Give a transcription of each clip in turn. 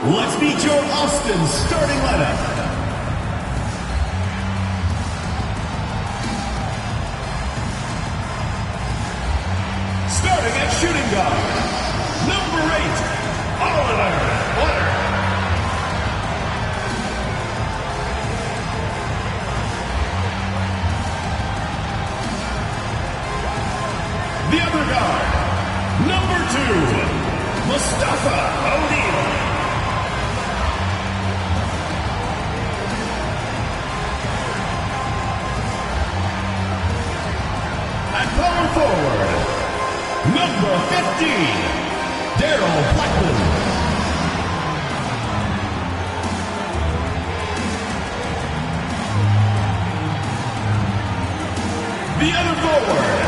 Let's meet your Austin starting lineup. Starting at shooting guard, number 8, Oliver Potter. The other guard, number 2, Mustafa O'Neal. At power forward, number 15, Daryl Blackman. The other forward,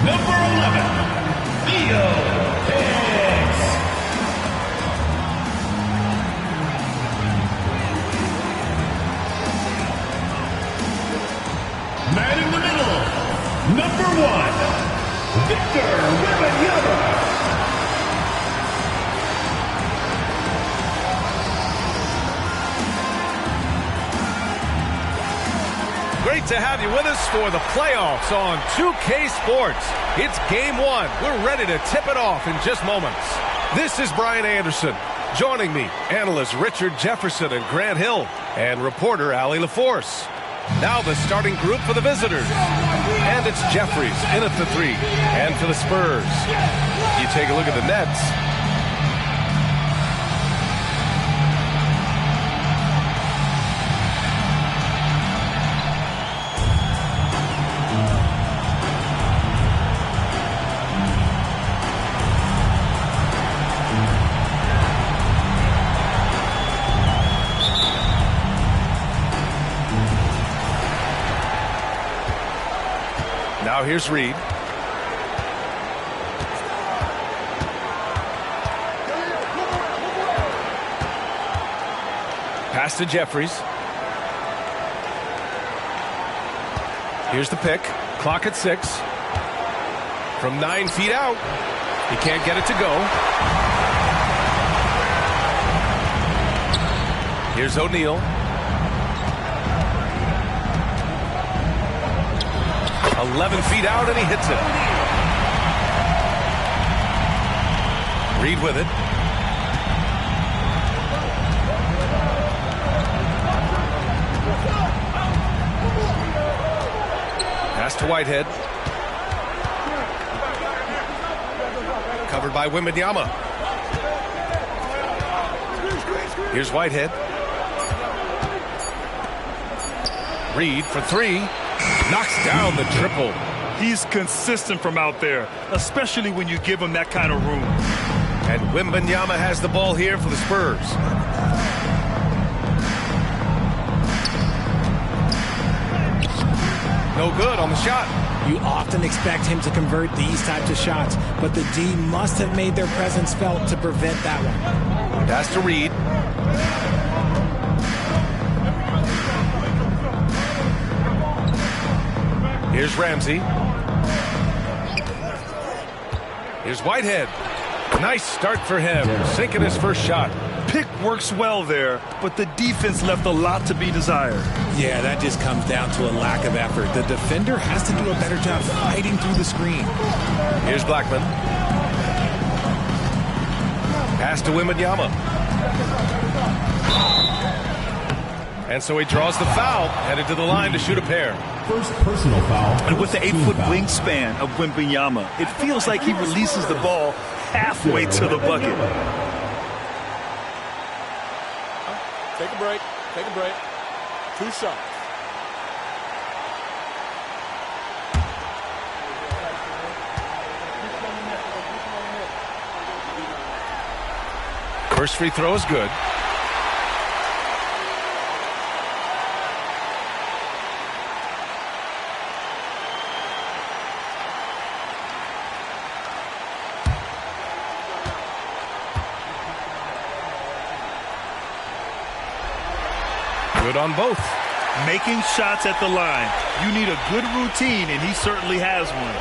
number 11, Theo Hicks. Man in the middle, number 1, Victor Wembanyama. Great to have you with us for the playoffs on 2K Sports. It's game 1. We're ready to tip it off in just moments. This is Brian Anderson. Joining me, analysts Richard Jefferson and Grant Hill, and reporter Allie LaForce. Now the starting group for the visitors. And it's Jeffries in at the 3. And for the Spurs, you take a look at the Nets. Now here's Reed. Pass to Jeffries. Here's the pick. Clock at 6. From 9 feet out. He can't get it to go. Here's O'Neal. 11 feet out, and he hits it. Reed with it. Pass to Whitehead. Covered by Wembanyama. Here's Whitehead. Reed for 3. Knocks down the triple. He's consistent from out there, especially when you give him that kind of room. And Wembanyama has the ball here for the Spurs. No good on the shot. You often expect him to convert these types of shots, but the D must have made their presence felt to prevent that one. Pass to Reed. Here's Ramsey. Here's Whitehead. Nice start for him, sinking his first shot. Pick works well there, but the defense left a lot to be desired. Yeah, that just comes down to a lack of effort. The defender has to do a better job fighting through the screen. Here's Blackman. Pass to Wembanyama. And so he draws the foul, headed to the line to shoot a pair. First personal foul. And with the 8-foot wingspan of Wembanyama, it feels like he releases the ball halfway to the bucket. Take a break. Take a break. 2 shots. First free throw is good. Good on both. Making shots at the line. You need a good routine, and he certainly has one.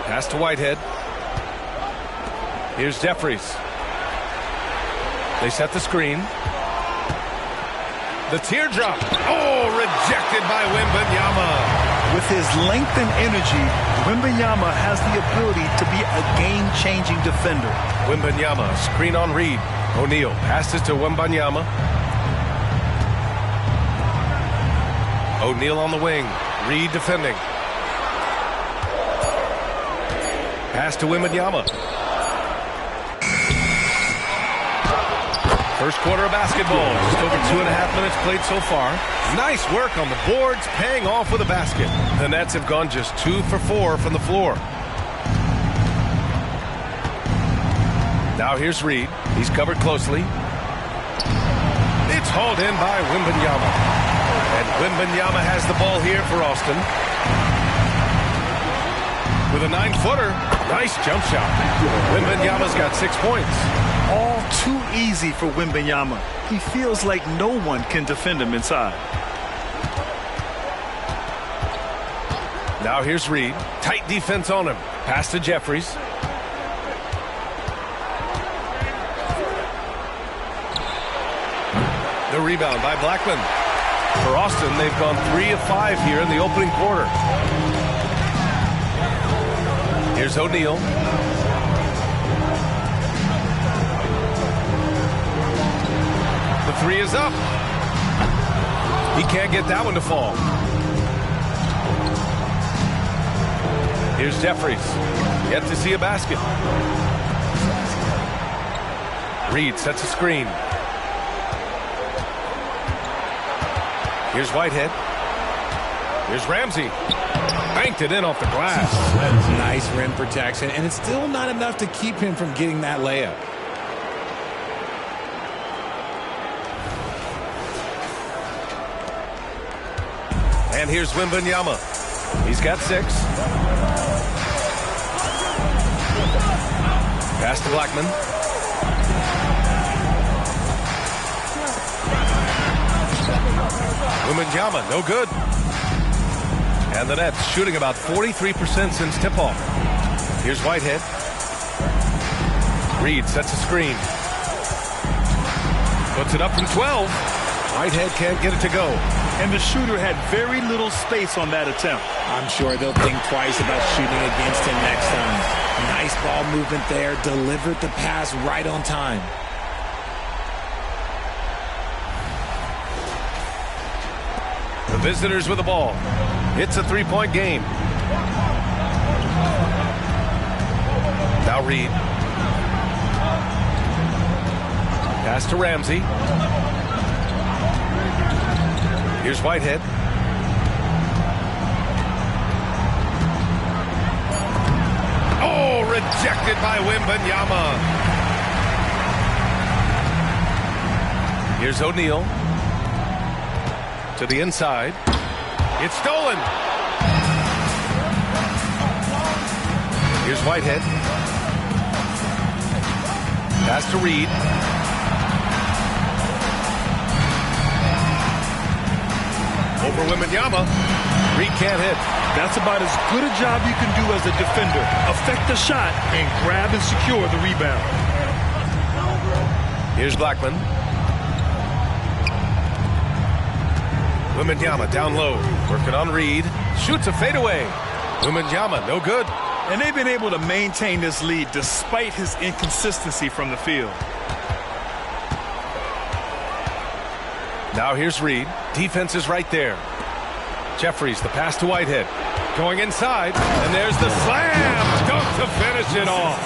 Pass to Whitehead. Here's Jeffries. They set the screen. The teardrop. Oh, rejected by Wembanyama. With his length and energy, Wembanyama has the ability to be a game-changing defender. Wembanyama, screen on Reed. O'Neal passes to Wembanyama. O'Neal on the wing. Reed defending. Pass to Wembanyama. First quarter of basketball. Just over 2.5 minutes played so far. Nice work on the boards, paying off with a basket. The Nets have gone just 2 for 4 from the floor. Now here's Reed. He's covered closely. It's hauled in by Wembanyama. And Wembanyama has the ball here for Austin. With a 9-footer. Nice jump shot. Wembanyama's got 6 points. All too easy for Wembanyama. He feels like no one can defend him inside. Now here's Reed. Tight defense on him. Pass to Jeffries. The rebound by Blackman. For Austin, they've gone 3 of 5 here in the opening quarter. Here's O'Neal. The 3 is up. He can't get that one to fall. Here's Jeffries. Yet to see a basket. Reed sets a screen. Here's Whitehead. Here's Ramsey. Banked it in off the glass. Nice rim protection, and it's still not enough to keep him from getting that layup. And here's Wembanyama. He's got 6. Pass to Blackman. Wembanyama, no good. And the Nets shooting about 43% since tip-off. Here's Whitehead. Reed sets a screen. Puts it up from 12. Whitehead can't get it to go. And the shooter had very little space on that attempt. I'm sure they'll think twice about shooting against him next time. Nice ball movement there. Delivered the pass right on time. The visitors with the ball. It's a 3-point game. Now Reed. Pass to Ramsey. Here's Whitehead. Oh, rejected by Wembanyama. Here's O'Neal. To the inside. It's stolen. Here's Whitehead. Pass to Reed. Over Wembanyama. Reed can't hit. That's about as good a job you can do as a defender. Affect the shot and grab and secure the rebound. Here's Blackman. Wembanyama down low. Working on Reed. Shoots a fadeaway. Wembanyama, no good. And they've been able to maintain this lead despite his inconsistency from the field. Now here's Reed. Defense is right there. Jeffries, the pass to Whitehead. Going inside, and there's the slam dunk to finish it off.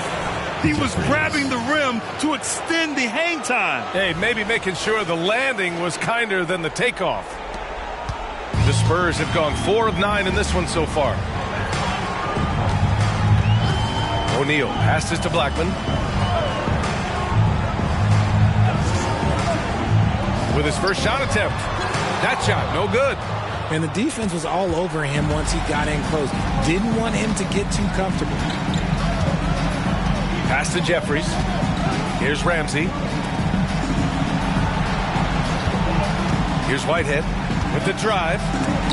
He was grabbing the rim to extend the hang time. Hey, maybe making sure the landing was kinder than the takeoff. The Spurs have gone 4 of 9 in this one so far. O'Neal passes to Blackman. With his first shot attempt. That shot, no good. And the defense was all over him once he got in close. Didn't want him to get too comfortable. Pass to Jeffries. Here's Ramsey. Here's Whitehead with the drive.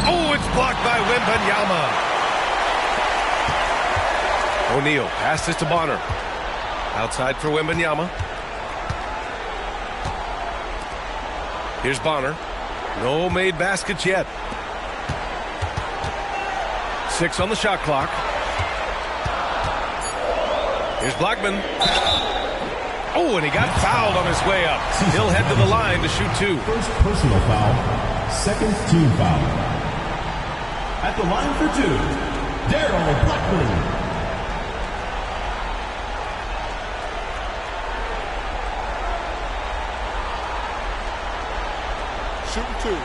Oh, it's blocked by Wembanyama. O'Neal passes to Bonner. Outside for Wembanyama. Here's Bonner. No made baskets yet. 6 on the shot clock. Here's Blackman. Oh, and he got fouled on his way up. He'll head to the line to shoot 2. First personal foul, second team foul. At the line for 2, Daryl Blackman. Shooting 2.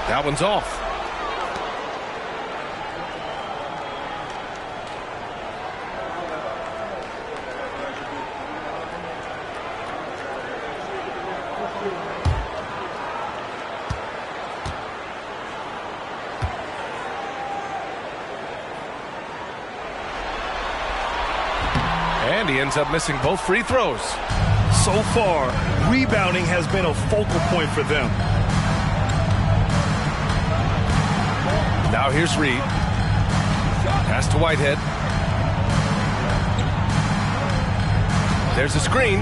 That one's off. And he ends up missing both free throws. So far, rebounding has been a focal point for them. Now here's Reed. Pass to Whitehead. There's a screen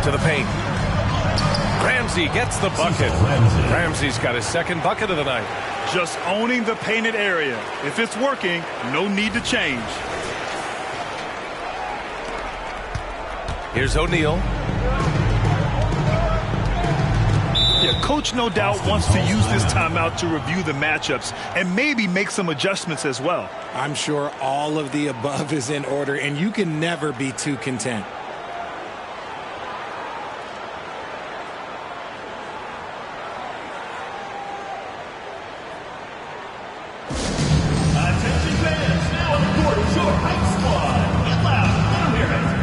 to the paint. Ramsey gets the bucket. Ramsey's got his second bucket of the night. Just owning the painted area. If it's working, no need to change. Here's O'Neal. Yeah, coach no doubt wants to use this timeout to review the matchups and maybe make some adjustments as well. I'm sure all of the above is in order, and you can never be too content. Attention fans, now on the court is your hype squad. Get loud, let 'em hear it.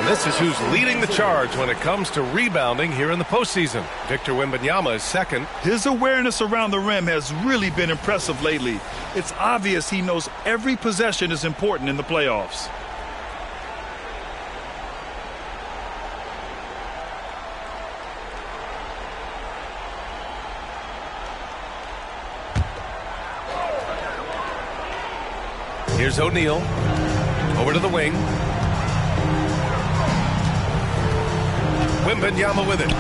This is who's leading the charge when it comes to rebounding here in the postseason. Victor Wembanyama is second. His awareness around the rim has really been impressive lately. It's obvious he knows every possession is important in the playoffs. Here's O'Neal. Over to the wing. Wembanyama with it.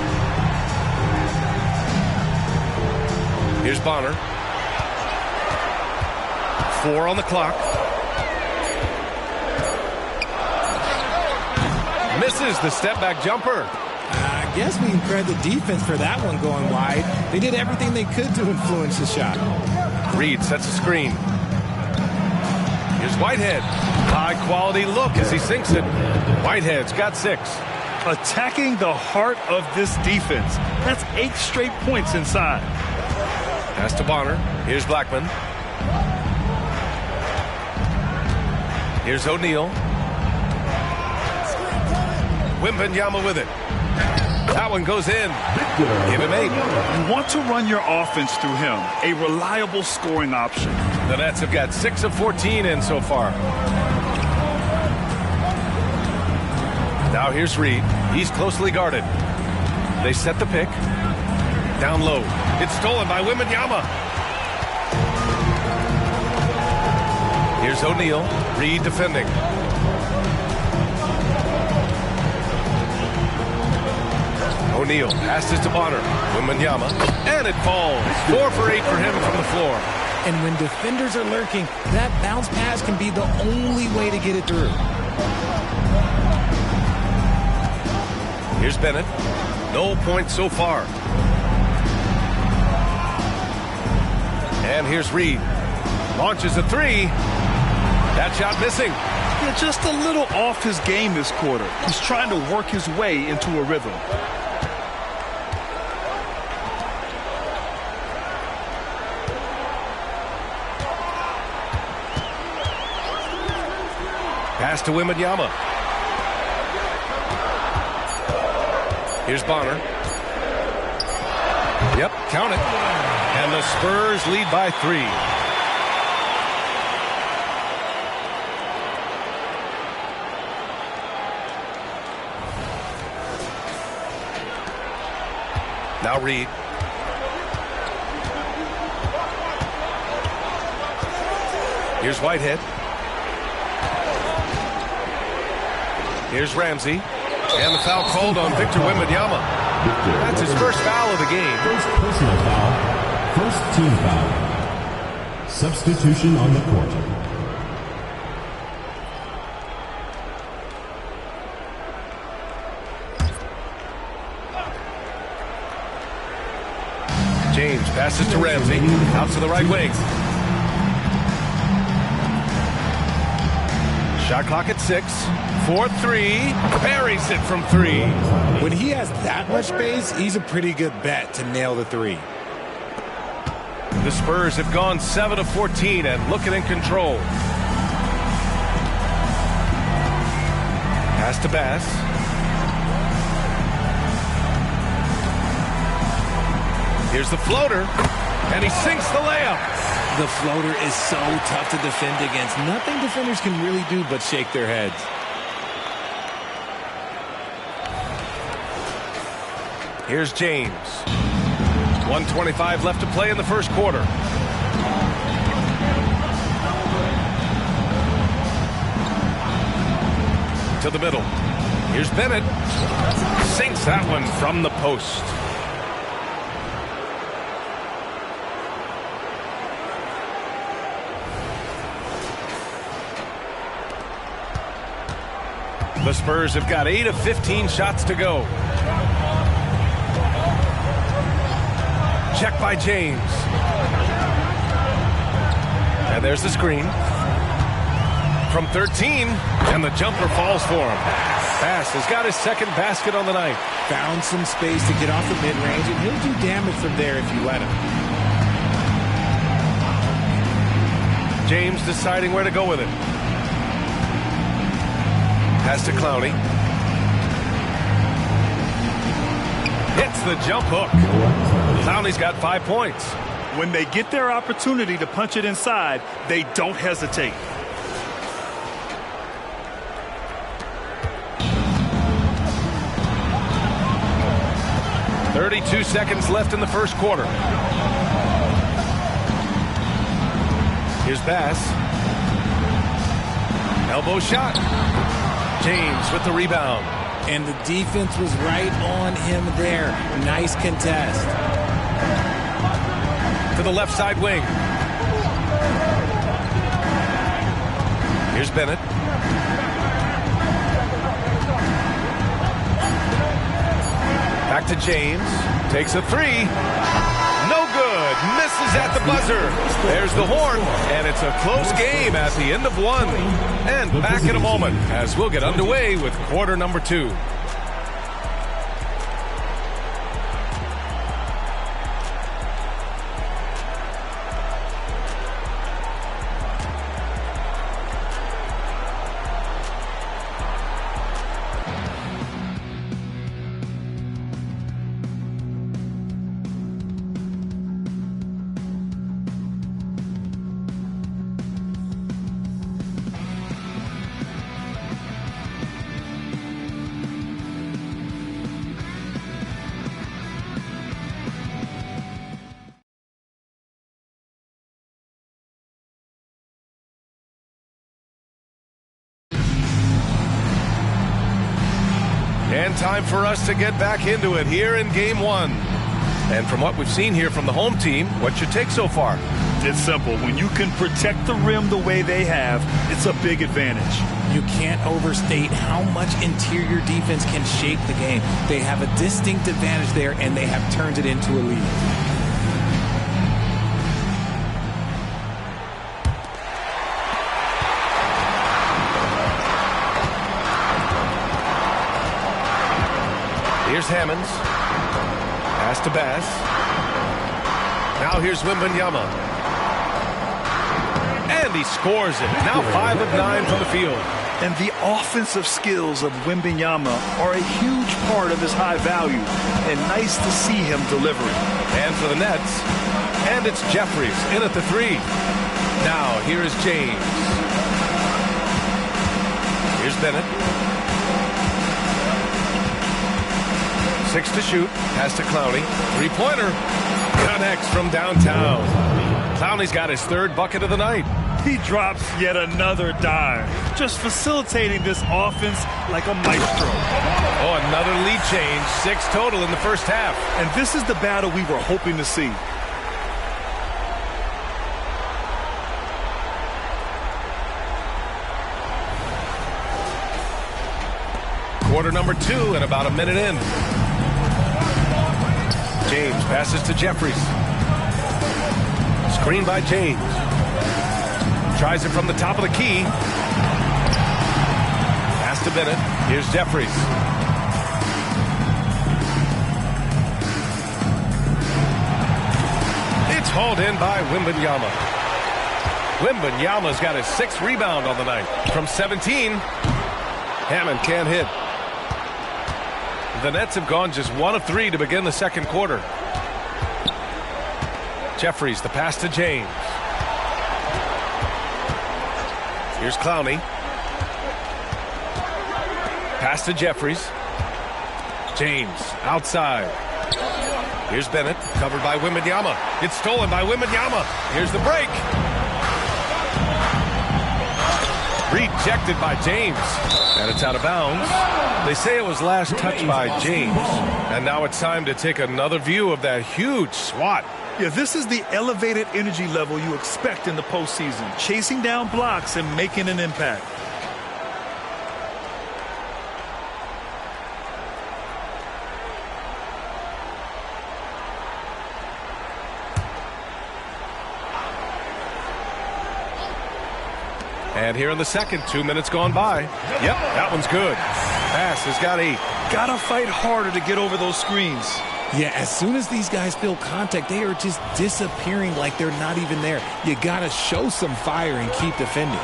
Here's Bonner. 4 on the clock. Misses the step-back jumper. I guess we can credit the defense for that one going wide. They did everything they could to influence the shot. Reed sets a screen. Here's Whitehead. High-quality look as he sinks it. Whitehead's got 6. Attacking the heart of this defense. That's 8 straight points inside. Pass to Bonner. Here's Blackman. Here's O'Neal. Wembanyama with it. That one goes in. Give him 8. You want to run your offense through him. A reliable scoring option. The Nets have got 6 of 14 in so far. Now here's Reed. He's closely guarded. They set the pick. Down low. It's stolen by Wembanyama. Here's O'Neal. Reed defending. O'Neal passes to Bonner. Wembanyama. And it falls. 4 for 8 for him from the floor. And when defenders are lurking, that bounce pass can be the only way to get it through. Here's Bennett. No points so far. And here's Reed. Launches a 3. That shot missing. Yeah, just a little off his game this quarter. He's trying to work his way into a rhythm. Pass to Wembanyama. Here's Bonner. Yep, count it. And the Spurs lead by 3. Now Reed. Here's Whitehead. Here's Ramsey. And the foul called on Victor Wembanyama. That's his first foul of the game. First personal foul. First team foul. Substitution on the court. James passes to Ramsey. Out to the right wing. Shot clock at 6. 4-3. Buries it from 3. When he has that much space, he's a pretty good bet to nail the 3. The Spurs have gone 7 of 14 and looking in control. Pass to Bass. Here's the floater, and he sinks the layup. The floater is so tough to defend against. Nothing defenders can really do but shake their heads. Here's James. 1:25 left to play in the first quarter. To the middle. Here's Bennett. Sinks that one from the post. The Spurs have got 8 of 15 shots to go. Check by James. And there's the screen. From 13, and the jumper falls for him. Bass has got his second basket on the night. Found some space to get off the mid-range, and he'll do damage from there if you let him. James deciding where to go with it. Pass to Clowney. Hits the jump hook. Clowney's got 5 points. When they get their opportunity to punch it inside, they don't hesitate. .32 seconds left in the first quarter. Here's Bass. Elbow shot. James with the rebound. And the defense was right on him there. Nice contest. To the left side wing. Here's Bennett. Back to James. Takes a 3. No good. Misses at the buzzer. There's the horn. And it's a close game at the end of 1. And back in a moment as we'll get underway with quarter number 2. And time for us to get back into it here in Game 1. And from what we've seen here from the home team, what's your take so far? It's simple. When you can protect the rim the way they have, it's a big advantage. You can't overstate how much interior defense can shape the game. They have a distinct advantage there, and they have turned it into a lead. Here's Hammonds. Pass to Bass. Now here's Wembanyama. And he scores it. Now 5 of 9 from the field. And the offensive skills of Wembanyama are a huge part of his high value. And nice to see him delivering. And for the Nets. And it's Jeffries in at the 3. Now here is James. Here's Bennett. 6 to shoot. Pass to Clowney. Three-pointer. Connects from downtown. Clowney's got his 3rd bucket of the night. He drops yet another dime. Just facilitating this offense like a maestro. Oh, another lead change. 6 total in the first half. And this is the battle we were hoping to see. Quarter number 2 and about a minute in. James passes to Jeffries. Screen by James. Tries it from the top of the key. Pass to Bennett. Here's Jeffries. It's hauled in by Wembanyama. Wembanyama's got his 6th rebound on the night. From 17, Hammond can't hit. The Nets have gone just 1 of 3 to begin the second quarter. Jeffries, the pass to James. Here's Clowney. Pass to Jeffries. James, outside. Here's Bennett, covered by Wembanyama. It's stolen by Wembanyama. Here's the break. Rejected by James. And it's out of bounds. They say it was last touched by James. And now it's time to take another view of that huge swat. Yeah, this is the elevated energy level you expect in the postseason. Chasing down blocks and making an impact. And here in the second, 2 minutes gone by. Yep, that one's good. Pass has got 8. Gotta fight harder to get over those screens. Yeah, as soon as these guys feel contact, they are just disappearing like they're not even there. You got to show some fire and keep defending.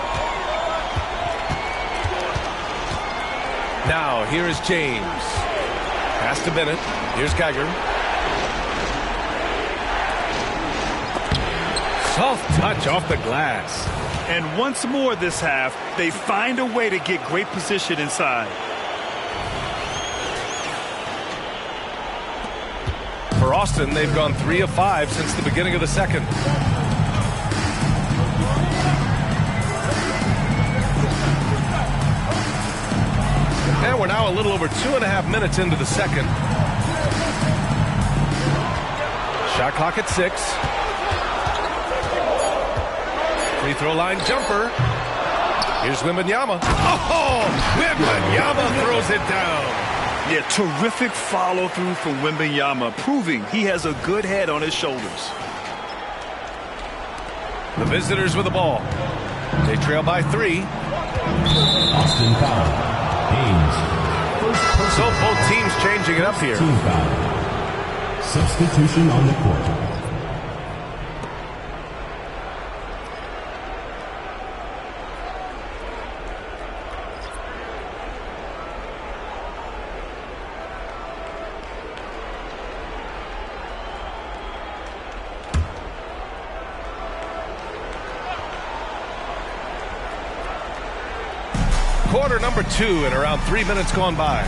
Now, here is James. Pass to Bennett. Here's Geiger. Soft touch off the glass. And once more this half, they find a way to get great position inside. For Austin, they've gone 3 of 5 since the beginning of the second. And we're now a little over 2.5 minutes into the second. Shot clock at 6. Free throw line jumper. Here's Wembanyama. Oh, Wembanyama throws it down. Yeah, terrific follow-through from Wembanyama, proving he has a good head on his shoulders. The visitors with the ball. They trail by 3. Austin foul. Haynes. So both teams changing it up here. Team foul. Substitution on the court. Quarter number 2 and around 3 minutes gone by.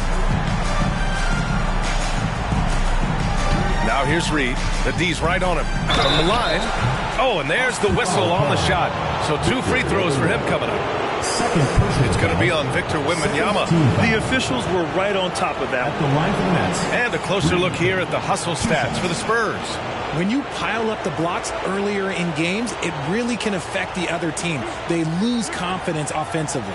Now here's Reed. The D's right on him. From the line. Oh, and there's the whistle on the shot. So 2 free throws for him coming up. Second personal It's going to foul. be on Victor Wembanyama. The officials were right on top of that. At the line for the Nets. And a closer look here at the hustle stats for the Spurs. When you pile up the blocks earlier in games, it really can affect the other team. They lose confidence offensively.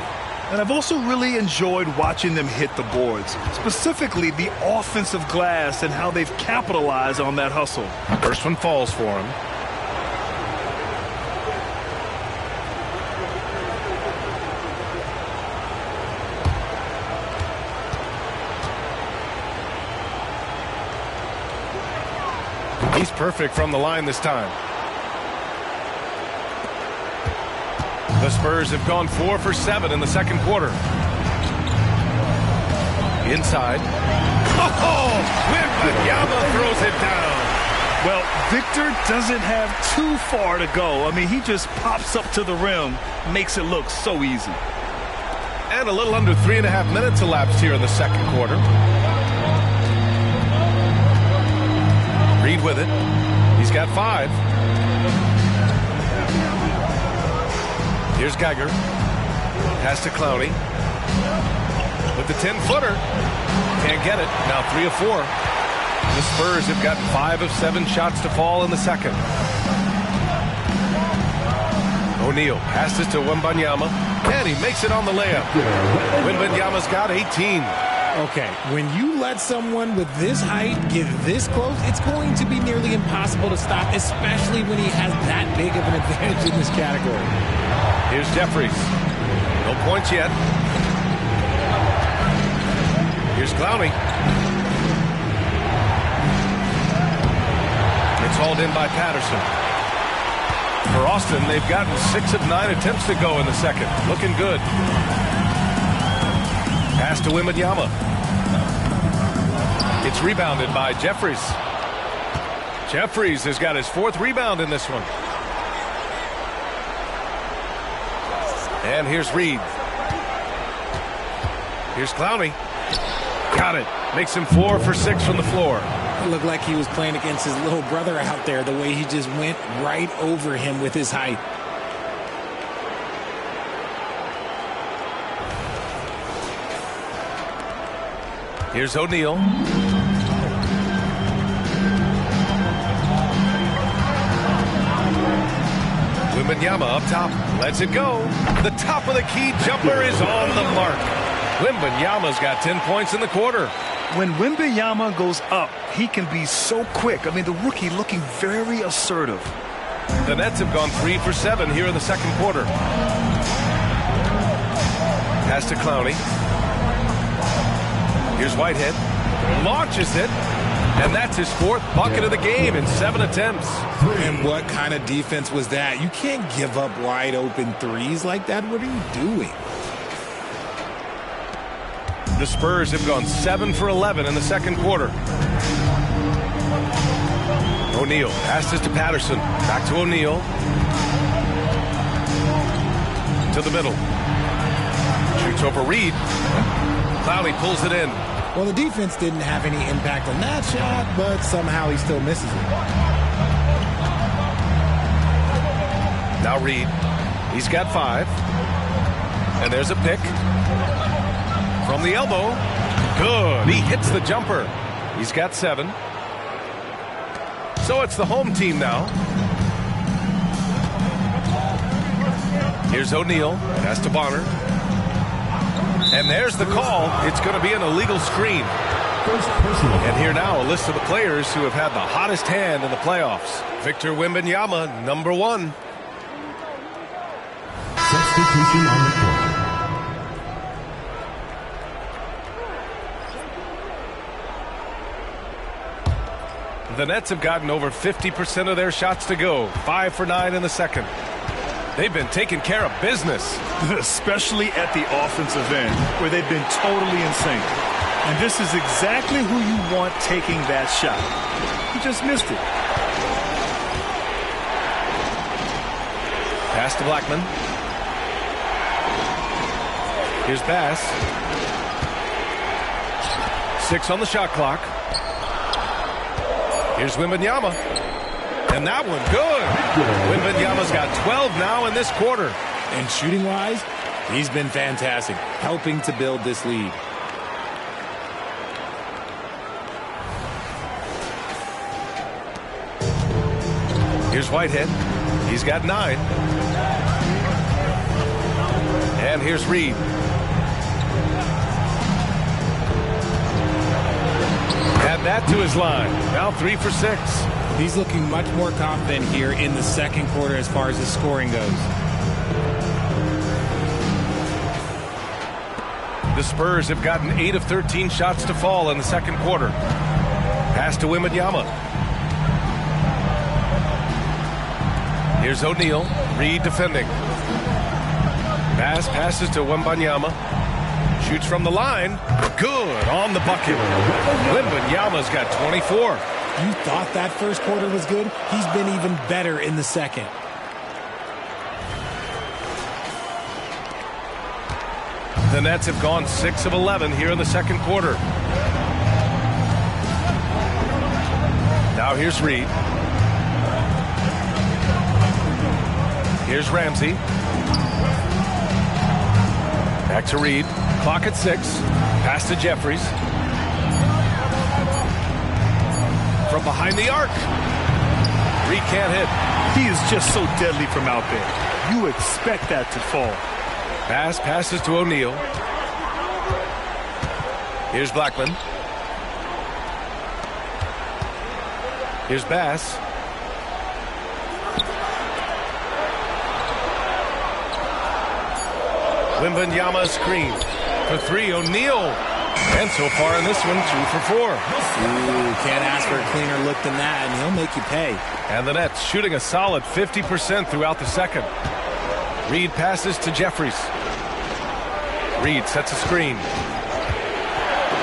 And I've also really enjoyed watching them hit the boards, specifically the offensive glass and how they've capitalized on that hustle. First one falls for him. He's perfect from the line this time. The Spurs have gone 4 for 7 in the second quarter. Inside. Oh! Wembanyama throws it down. Well, Victor doesn't have too far to go. I mean, he just pops up to the rim, makes it look so easy. And a little under 3.5 minutes elapsed here in the second quarter. Reed with it. He's got 5. Here's Geiger. Pass to Clowney. With the 10-footer. Can't get it. Now 3 of 4. The Spurs have gotten 5 of 7 shots to fall in the second. O'Neal passes to Wembanyama. And he makes it on the layup. Wembanyama's got 18. Okay, when you let someone with this height get this close, it's going to be nearly impossible to stop, especially when he has that big of an advantage in this category. Here's Jeffries. No points yet. Here's Clowney. It's hauled in by Patterson. For Austin, they've gotten 6 of 9 attempts to go in the second. Looking good. Pass to Wembanyama. It's rebounded by Jeffries. Jeffries has got his 4th rebound in this one. And here's Reed. Here's Clowney. Got it. Makes him 4 for 6 from the floor. It looked like he was playing against his little brother out there, the way he just went right over him with his height. Here's O'Neal. Wembanyama up top. Lets it go. The top of the key jumper is on the mark. Wembanyama's got 10 points in the quarter. When Wembanyama goes up, he can be so quick. I mean, the rookie looking very assertive. The Nets have gone 3 for 7 here in the second quarter. Pass to Clowney. Here's Whitehead. Launches it. And that's his 4th bucket of the game in 7 attempts. And what kind of defense was that? You can't give up wide open threes like that. What are you doing? The Spurs have gone 7 for 11 in the second quarter. O'Neal passes to Patterson. Back to O'Neal. To the middle. Shoots over Reed. Clowney pulls it in. Well, the defense didn't have any impact on that shot, but somehow he still misses it. Now Reed. He's got 5. And there's a pick. From the elbow. Good. He hits the jumper. He's got 7. So it's the home team now. Here's O'Neal. Pass to Bonner. And there's the call. It's going to be an illegal screen. First personal And here now a list of the players who have had the hottest hand in the playoffs. Victor Wembanyama, number 1. substitution on the court. The Nets have gotten over 50% of their shots to go. 5 for 9 in the second. They've been taking care of business. Especially at the offensive end, where they've been totally in sync. And this is exactly who you want taking that shot. He just missed it. Pass to Blackman. Here's Bass. 6 on the shot clock. Here's Wembanyama. And that one, good. Wembanyama's got 12 now in this quarter. And shooting-wise, He's been fantastic, helping to build this lead. Here's Whitehead. He's got 9. And here's Reed. Add that to his line. Now 3 for 6. He's looking much more confident here in the second quarter as far as his scoring goes. The Spurs have gotten 8 of 13 shots to fall in the second quarter. Pass to Wembanyama. Here's O'Neal. Reed defending. Passes to Wembanyama. Shoots from the line. Good on the bucket. Wembanyama's got 24. You thought that first quarter was good? He's been even better in the second. The Nets have gone 6 of 11 here in the second quarter. Now here's Reed. Here's Ramsey. Back to Reed. Clock at 6. Pass to Jeffries. From behind the arc. Reed can't hit. He is just so deadly from out there. You expect that to fall. Passes to O'Neal. Here's Blackman. Here's Bass. Wembanyama screen. For 3, O'Neal. And so far in this one, 2 for 4. Ooh, can't ask for a cleaner look than that, and he'll make you pay. And the Nets shooting a solid 50% throughout the second. Reed passes to Jeffries. Reed sets a screen.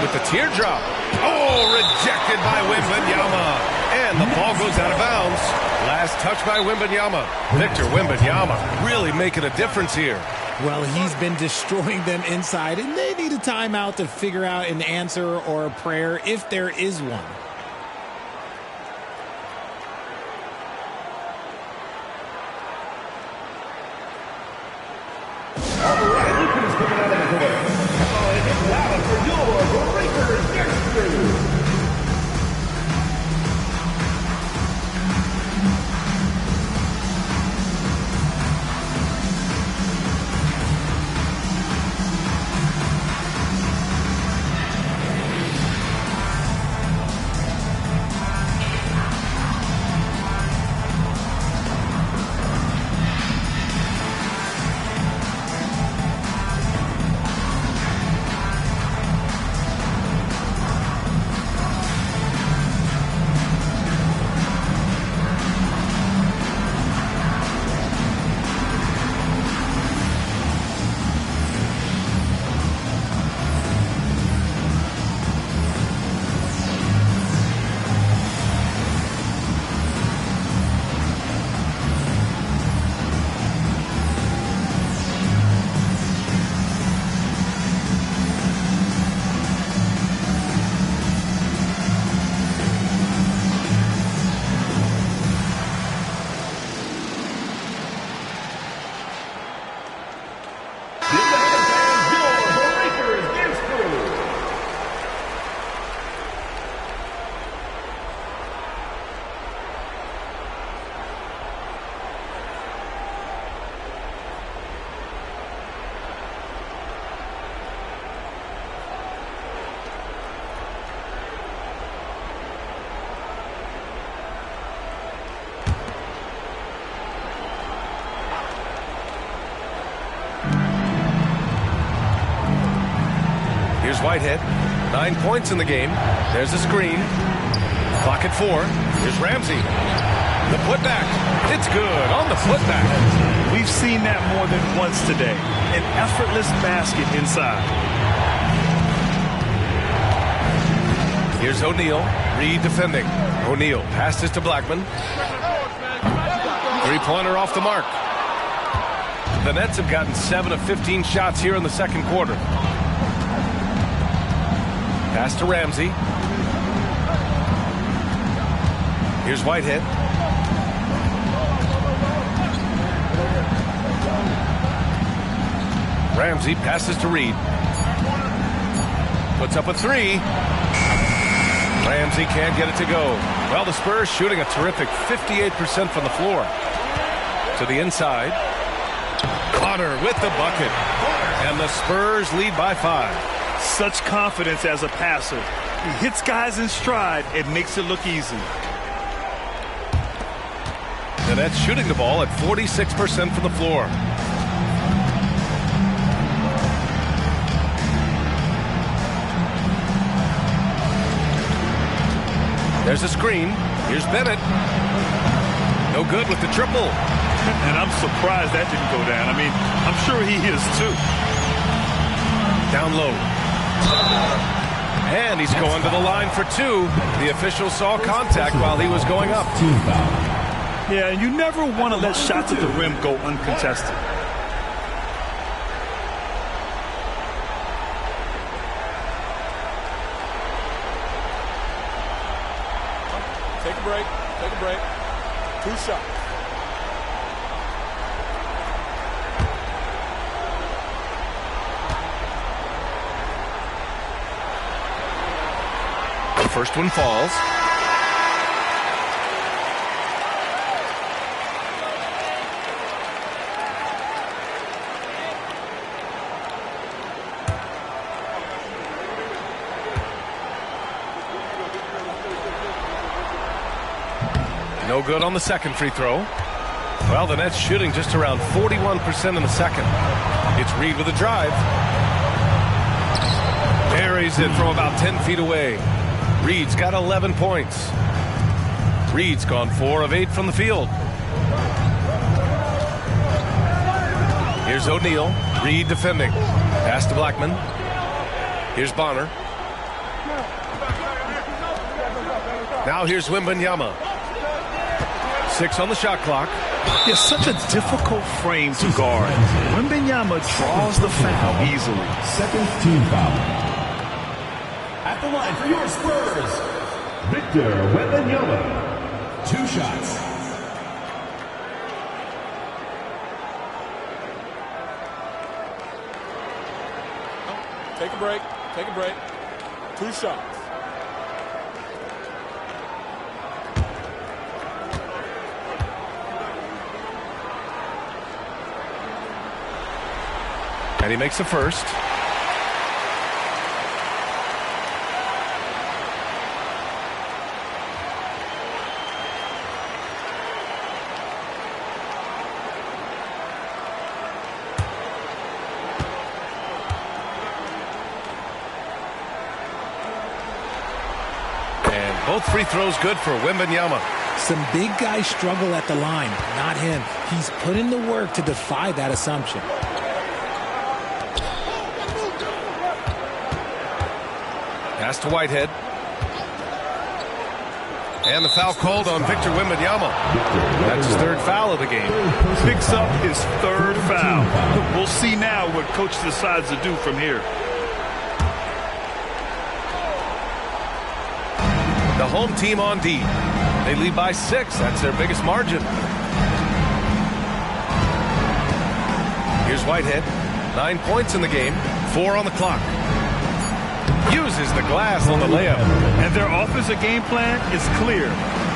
With the teardrop. Oh, rejected by Wembanyama. And the ball goes out of bounds. Last touch by Wembanyama. Victor Wembanyama really making a difference here. Well, he's been destroying them inside, and they need a timeout to figure out an answer or a prayer if there is one. All right, look who's coming out of the court. Oh, and it's loud for your Breakers. Yes, Spurs. Here's Whitehead. 9 points in the game. There's the screen. Clock at 4. Here's Ramsey. The putback. It's good on the putback. We've seen that more than once today. An effortless basket inside. Here's O'Neal. Reed defending. O'Neal passes to Blackman. Three-pointer off the mark. The Nets have gotten 7 of 15 shots here in the second quarter. Pass to Ramsey. Here's Whitehead. Ramsey passes to Reed. Puts up a three. Ramsey can't get it to go. Well, the Spurs shooting a terrific 58% from the floor. To the inside. Connor with the bucket. And the Spurs lead by 5. Such confidence as a passer. He hits guys in stride. It makes it look easy. The Nets shooting the ball at 46% from the floor. There's a screen. Here's Bennett. No good with the triple. And I'm surprised that didn't go down. I mean, I'm sure he is too. Down low. And he's going to the line for 2. The official saw contact while he was going up. Team foul. Yeah, and you never want to let shots at the rim go uncontested. Take a break. Take a break. 2 shots. The first one falls. No good on the second free throw. Well, the Nets shooting just around 41% in the second. It's Reed with a drive. Buries it from about 10 feet away. Reed's got 11 points. Reed's gone 4 of 8 from the field. Here's O'Neal. Reed defending. Pass to Blackman. Here's Bonner. Now here's Wembanyama. 6 on the shot clock. It's such a difficult frame to guard. Wembanyama draws the foul easily. Second team foul. At the line for your Spurs, Victor Wembanyama. 2 shots. Take a break. Take a break. 2 shots. And he makes the first. And both free throws good for Wembanyama. Some big guys struggle at the line, not him. He's put in the work to defy that assumption. Pass to Whitehead. And the foul called on Victor Wembanyama. That's his 3rd foul of the game. Picks up his 3rd foul. We'll see now what coach decides to do from here. The home team on D. They lead by 6. That's their biggest margin. Here's Whitehead. 9 points in the game. 4 on the clock. Uses the glass on the layup. And their offensive game plan is clear.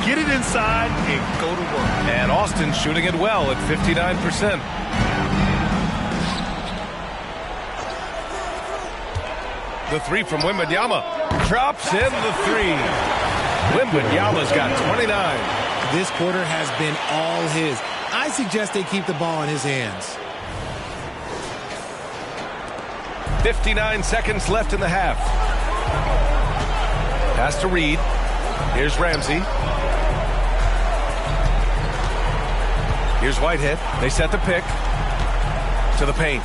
Get it inside and go to work. And Austin shooting it well at 59%. The 3 from Wembanyama. Drops in the 3. Wembanyama's got 29. This quarter has been all his. I suggest they keep the ball in his hands. 59 seconds left in the half. Pass to Reed. Here's Ramsey. Here's Whitehead. They set the pick. To the paint.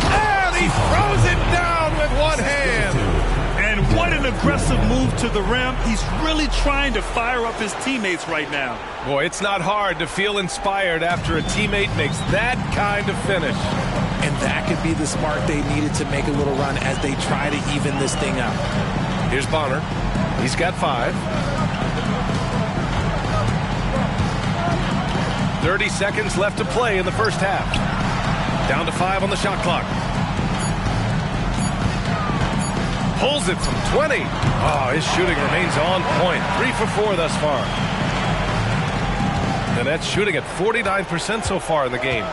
And he throws it down with one hand. And what an aggressive move to the rim. He's really trying to fire up his teammates right now. Boy, it's not hard to feel inspired after a teammate makes that kind of finish. And that could be the spark they needed to make a little run as they try to even this thing up. Here's Bonner. He's got 5. 30 seconds left to play in the first half. Down to 5 on the shot clock. Pulls it from 20. Oh, his shooting remains on point. 3 for 4 thus far. And that's shooting at 49% so far in the game.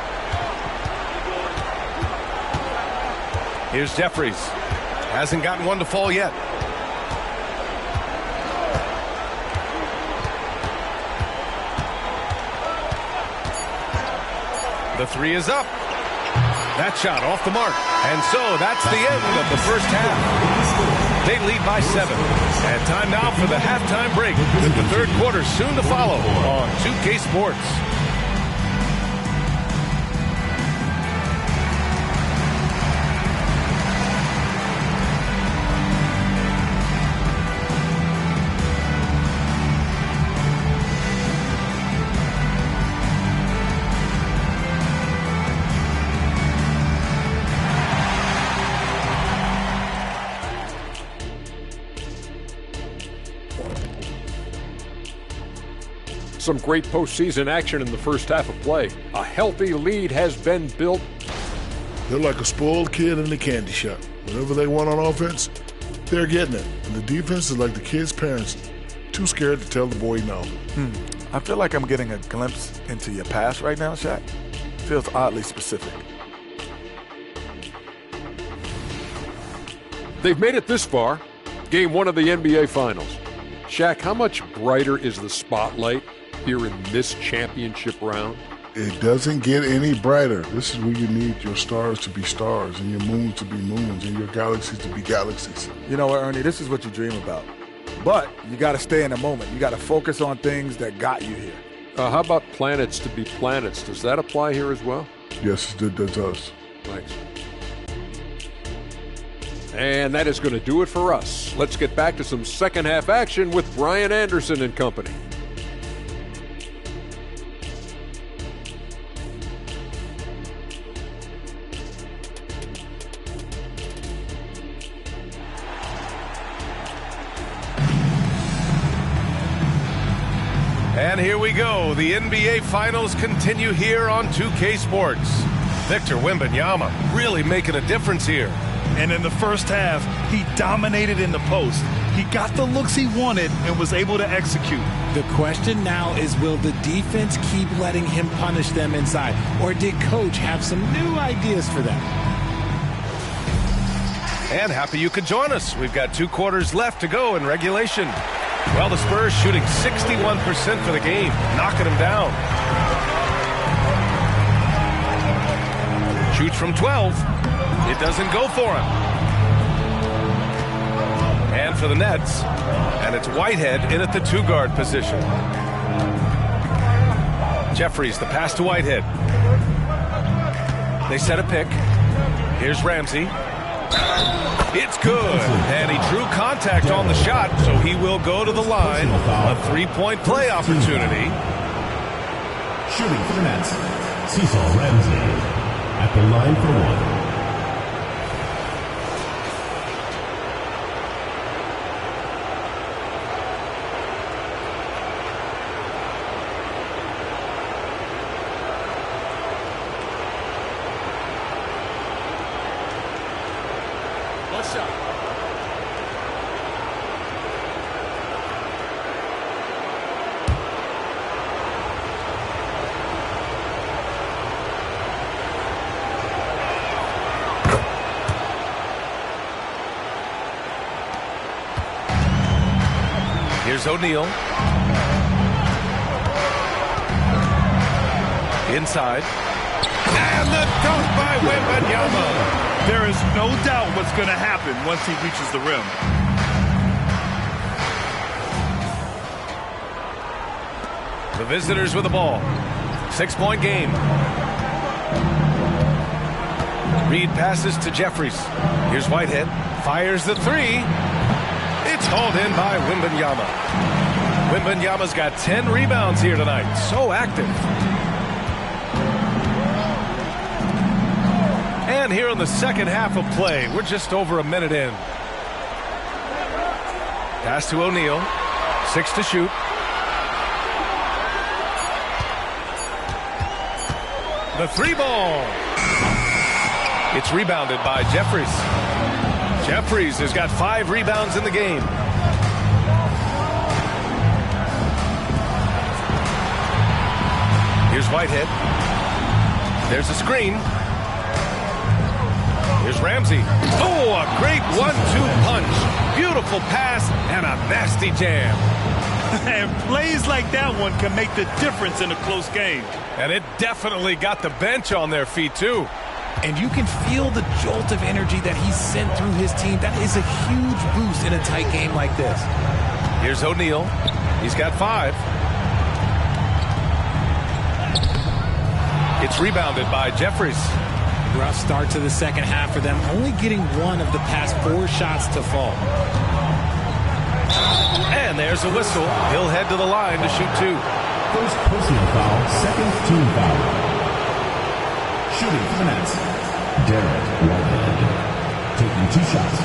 Here's Jeffries. Hasn't gotten one to fall yet. The 3 is up. That shot off the mark. And so that's the end of the first half. They lead by 7. And time now for the halftime break, with the third quarter soon to follow on 2K Sports. Some great postseason action in the first half of play. A healthy lead has been built. They're like a spoiled kid in a candy shop. Whatever they want on offense, they're getting it. And the defense is like the kid's parents, too scared to tell the boy no. I feel like I'm getting a glimpse into your past right now, Shaq. Feels oddly specific. They've made it this far. Game 1 of the NBA Finals. Shaq, how much brighter is the spotlight here in this championship round? It doesn't get any brighter. This is where you need your stars to be stars and your moons to be moons and your galaxies to be galaxies. You know what, Ernie? This is what you dream about. But you got to stay in the moment. You got to focus on things that got you here. How about planets to be planets? Does that apply here as well? Yes, it does. Thanks. And that is going to do it for us. Let's get back to some second half action with Brian Anderson and company. And here we go. The NBA Finals continue here on 2K Sports. Victor Wembanyama really making a difference here. And in the first half, he dominated in the post. He got the looks he wanted and was able to execute. The question now is, will the defense keep letting him punish them inside? Or did Coach have some new ideas for them? And happy you could join us. We've got 2 quarters left to go in regulation. Well, the Spurs shooting 61% for the game, knocking them down. Shoots from 12. It doesn't go for him. And for the Nets, and it's Whitehead in at the 2-guard position. Jeffries, the pass to Whitehead. They set a pick. Here's Ramsey. It's good, and he drew contact on the shot, so he will go to the line. A 3-point play opportunity. Shooting for the Nets, Cecil Ramsey at the line for 1. Here's O'Neal. Inside. And the dunk by Wembanyama. There is no doubt what's going to happen once he reaches the rim. The visitors with the ball. 6-point game. Reed passes to Jeffries. Here's Whitehead. Fires the 3. It's hauled in by Wembanyama. Wembanyama's got 10 rebounds here tonight. So active. And here in the second half of play, we're just over a minute in. Pass to O'Neal. 6 to shoot. The 3 ball. It's rebounded by Jeffries. Jeffries has got 5 rebounds in the game. Here's Whitehead. There's a screen. Here's Ramsey. Oh, a great 1-2 punch. Beautiful pass and a nasty jam. And plays like that one can make the difference in a close game. And it definitely got the bench on their feet, too. And you can feel the jolt of energy that he's sent through his team. That is a huge boost in a tight game like this. Here's O'Neal. He's got 5. It's rebounded by Jeffries. Rough start to the second half for them, only getting 1 of the past 4 shots to fall. And there's a whistle. He'll head to the line to shoot 2. First personal foul, second team foul. Shooting for the Nets, Derek Whitehead, taking 2 shots.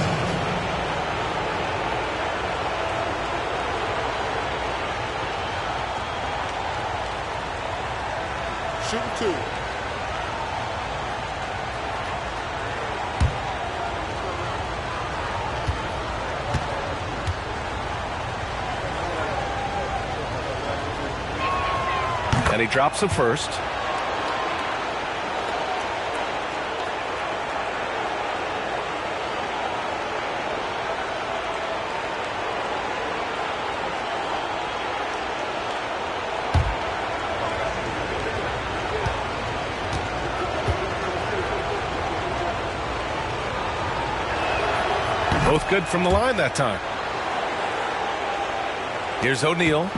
Shooting 2. And he drops the first. Both good from the line that time. Here's O'Neal.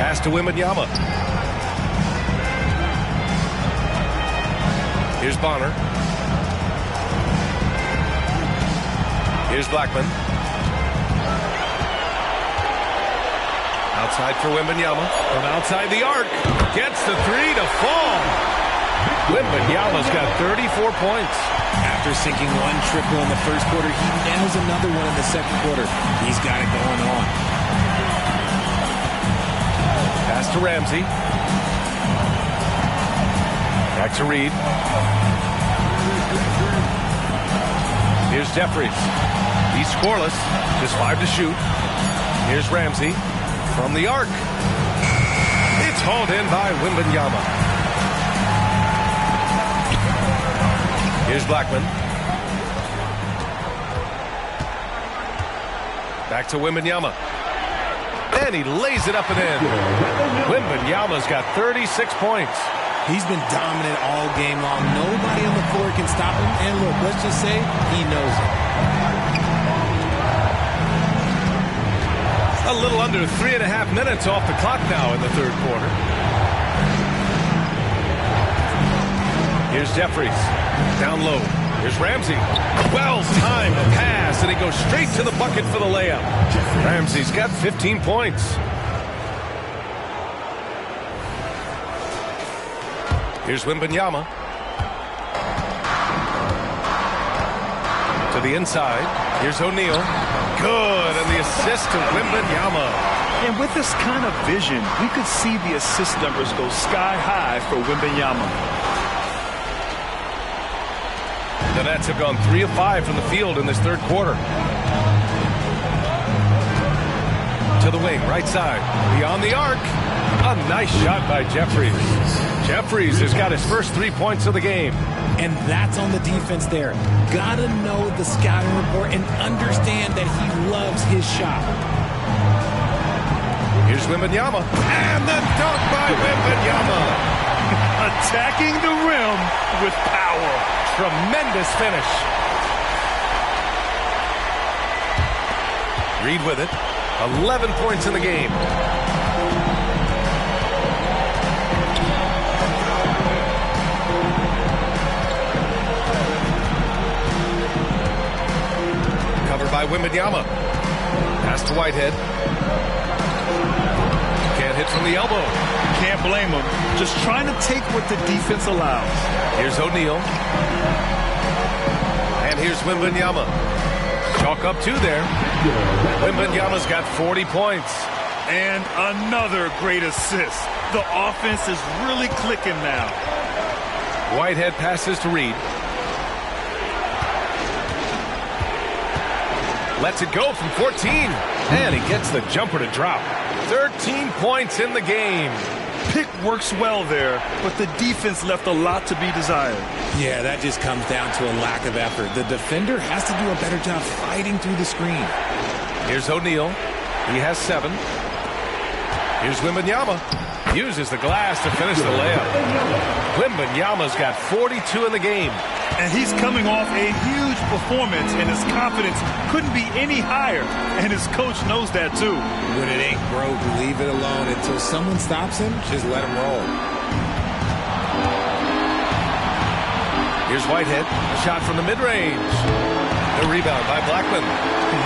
Pass to Wembanyama. Here's Bonner. Here's Blackman. Outside for Wembanyama. From outside the arc. Gets the 3 to fall. Wembanyama's got 34 points. After sinking 1 triple in the first quarter, he nails another one in the second quarter. He's got it going on. Pass to Ramsey. Back to Reed. Here's Jeffries. He's scoreless. Just 5 to shoot. Here's Ramsey. From the arc. It's hauled in by Wembanyama. Here's Blackman. Back to Wembanyama. And he lays it up and in. Wembanyama's got 36 points. He's been dominant all game long. Nobody on the floor can stop him. And look, let's just say he knows it. A little under 3.5 minutes off the clock now in the third quarter. Here's Jeffries. Down low. Here's Ramsey. Well-timed pass, and he goes straight to the bucket for the layup. Ramsey's got 15 points. Here's Wembanyama. To the inside. Here's O'Neal. Good, and the assist to Wembanyama. And with this kind of vision, we could see the assist numbers go sky high for Wembanyama. The Nets have gone 3 of 5 from the field in this third quarter. To the wing, right side. Beyond the arc. A nice shot by Jeffries. Jeffries has got his first 3 points of the game. And that's on the defense there. Gotta know the scouting report and understand that he loves his shot. Here's Wembanyama. And the dunk by Wembanyama. Attacking the rim with power. Tremendous finish. Reed with it. 11 points in the game. Covered by Wembanyama. Pass to Whitehead. Can't hit from the elbow. Can't blame him. Just trying to take what the defense allows. Here's O'Neal. And here's Wembanyama. Chalk up 2 there. Wembanyama's got 40 points. And another great assist. The offense is really clicking now. Whitehead passes to Reed. Lets it go from 14. And he gets the jumper to drop. 13 points in the game. Pick works well there, but the defense left a lot to be desired. Yeah, that just comes down to a lack of effort. The defender has to do a better job fighting through the screen. Here's O'Neal. He has 7. Here's Wembanyama. Uses the glass to finish the layup. Wembanyama's got 42 in the game. And he's coming off a huge performance, and his confidence couldn't be any higher. And his coach knows that, too. When it ain't broke, leave it alone. Until someone stops him, just let him roll. Here's Whitehead. A shot from the mid-range. The rebound by Blackman.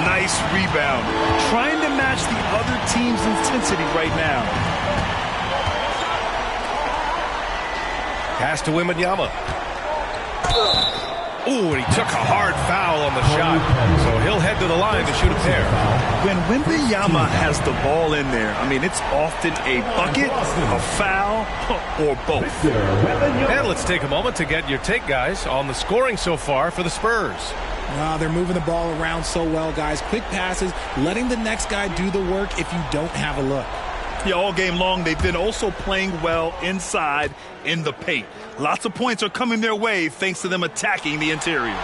Nice rebound. Trying to match the other team's intensity right now. Pass to Wembanyama. Ooh, and he took a hard foul on the shot. So he'll head to the line to shoot a pair. When Wembanyama has the ball in there, I mean, it's often a bucket, a foul, or both. And let's take a moment to get your take, guys, on the scoring so far for the Spurs. Wow, they're moving the ball around so well, guys. Quick passes, letting the next guy do the work if you don't have a look. Yeah, all game long, they've been also playing well inside in the paint. Lots of points are coming their way thanks to them attacking the interior.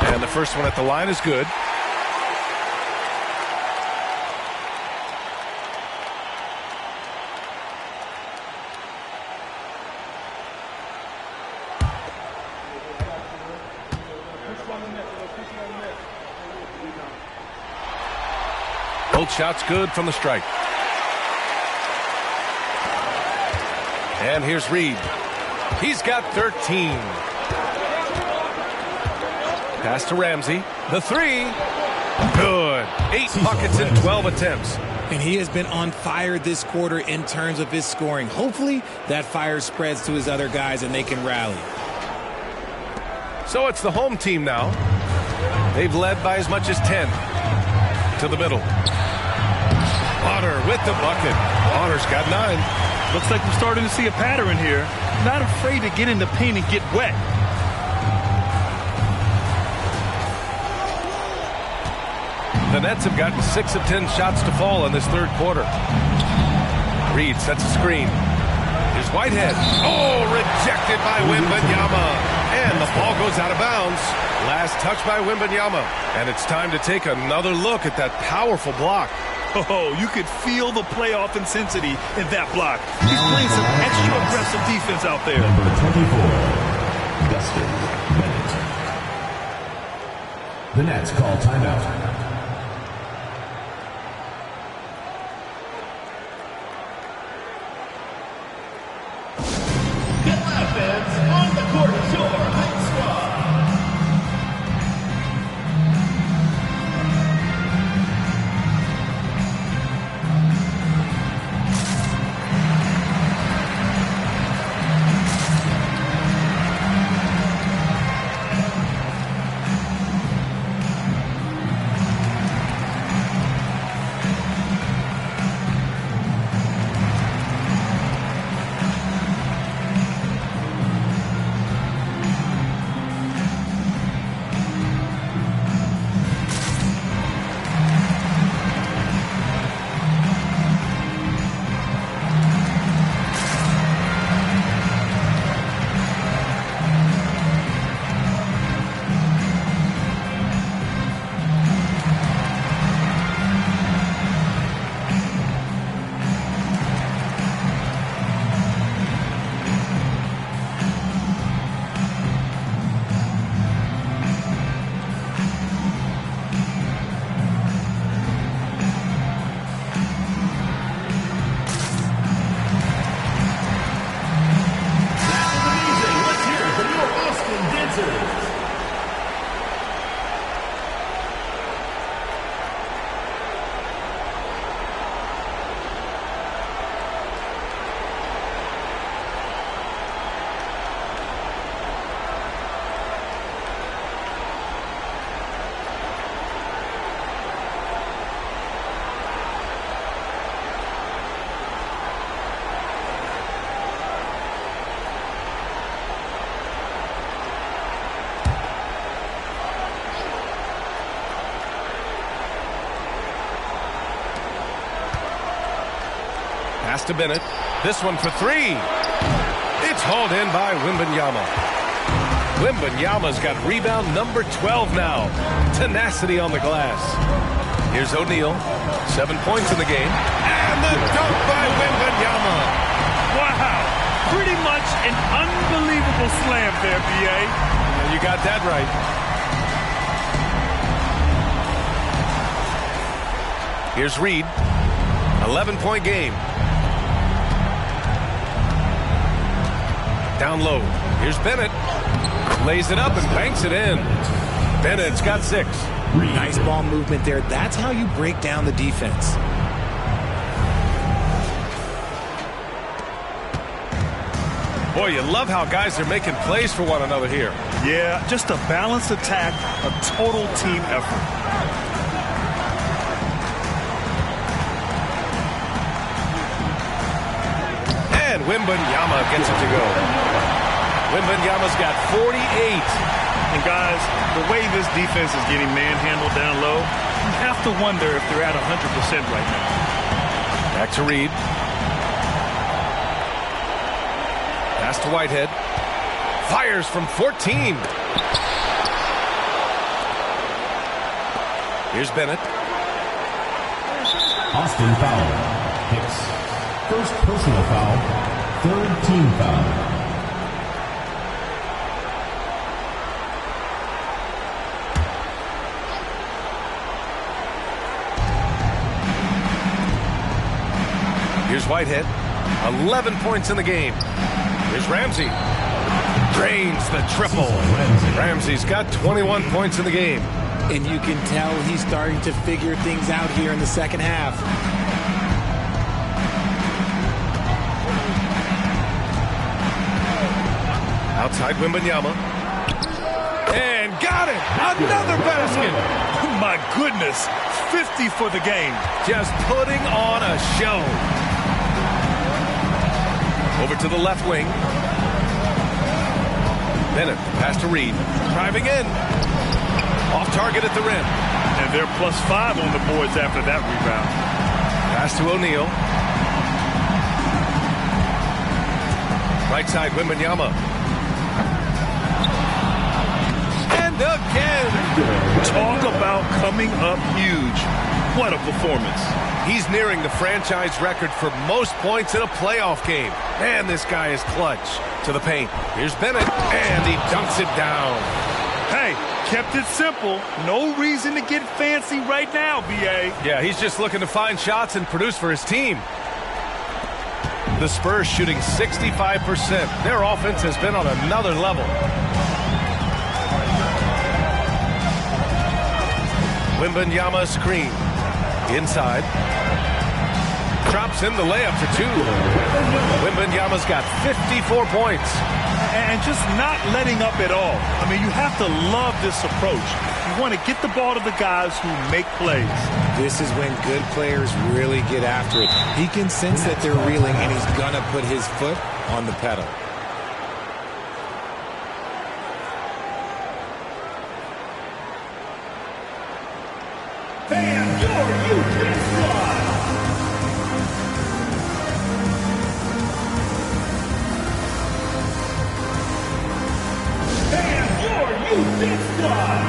And the first one at the line is good. Both shots good from the stripe. And here's Reed. He's got 13. Pass to Ramsey. The 3. Good. 8 buckets in 12 attempts. And he has been on fire this quarter in terms of his scoring. Hopefully that fire spreads to his other guys and they can rally. So it's the home team now. They've led by as much as 10. To the middle. Otter with the bucket. Otter's got 9. Looks like we're starting to see a pattern here. Not afraid to get in the paint and get wet. The Nets have gotten 6 of 10 shots to fall in this third quarter. Reed sets a screen. Here's Whitehead. Oh, rejected by Wembanyama. And the ball goes out of bounds. Last touch by Wembanyama. And it's time to take another look at that powerful block. Oh, you could feel the playoff intensity in that block. He's playing some extra aggressive defense out there. Number 24, Dustin Bennett. The Nets call timeout. On the court, your Heights squad. Pass to Bennett. This one for three. It's hauled in by Wembanyama. Wembanyama's got rebound number 12 now. Tenacity on the glass. Here's O'Neal. 7 points in the game. And the dunk by Wembanyama. Wow. Pretty much an unbelievable slam there, B.A. You got that right. Here's Reed. 11-point game. Down low. Here's Bennett. Lays it up and banks it in. Bennett's got 6. Nice ball movement there. That's how you break down the defense. Boy, you love how guys are making plays for one another here. Yeah, just a balanced attack, a total team effort. And Wembanyama gets it to go. Wembanyama's got 48. And guys, the way this defense is getting manhandled down low, you have to wonder if they're at 100% right now. Back to Reed. Pass to Whitehead. Fires from 14. Here's Bennett. Austin foul. Hicks. First personal foul. Third team foul. Here's Whitehead. 11 points in the game. Here's Ramsey. Drains the triple. Ramsey's got 21 points in the game. And you can tell he's starting to figure things out here in the second half. Outside Wembanyama. And got it! Another basket! My goodness, 50 for the game. Just putting on a show. Over to the left wing. Bennett, pass to Reed. Driving in. Off target at the rim. And they're +5 on the boards after that rebound. Pass to O'Neal. Right side, Wembanyama. And again. Talk about coming up huge. What a performance. He's nearing the franchise record for most points in a playoff game. Man, this guy is clutch. To the paint. Here's Bennett. And he dunks it down. Hey, kept it simple. No reason to get fancy right now, B.A. Yeah, he's just looking to find shots and produce for his team. The Spurs shooting 65%. Their offense has been on another level. Wembanyama screen. Inside. Drops in the layup for 2. Wembanyama's got 54 points. And just not letting up at all. I mean, you have to love this approach. You want to get the ball to the guys who make plays. This is when good players really get after it. He can sense that they're reeling, and he's going to put his foot on the pedal. Fan your Houston squad. Fan your Houston squad.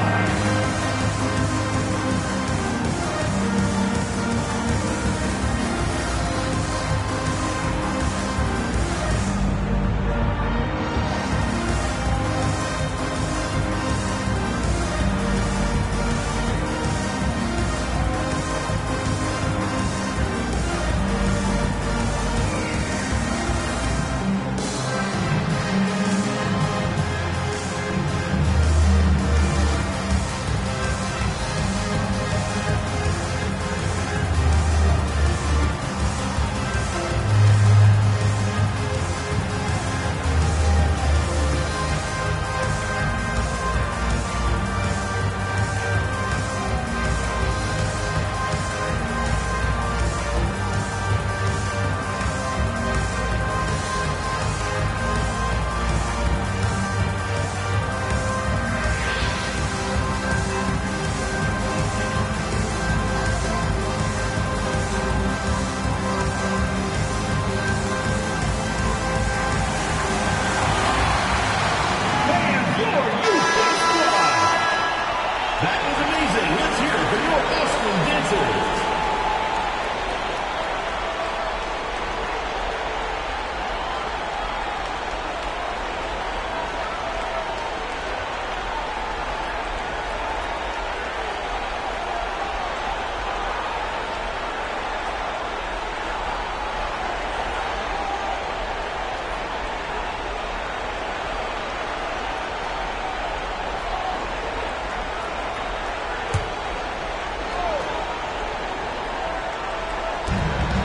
That was amazing. Let's hear it for your Austin dancers.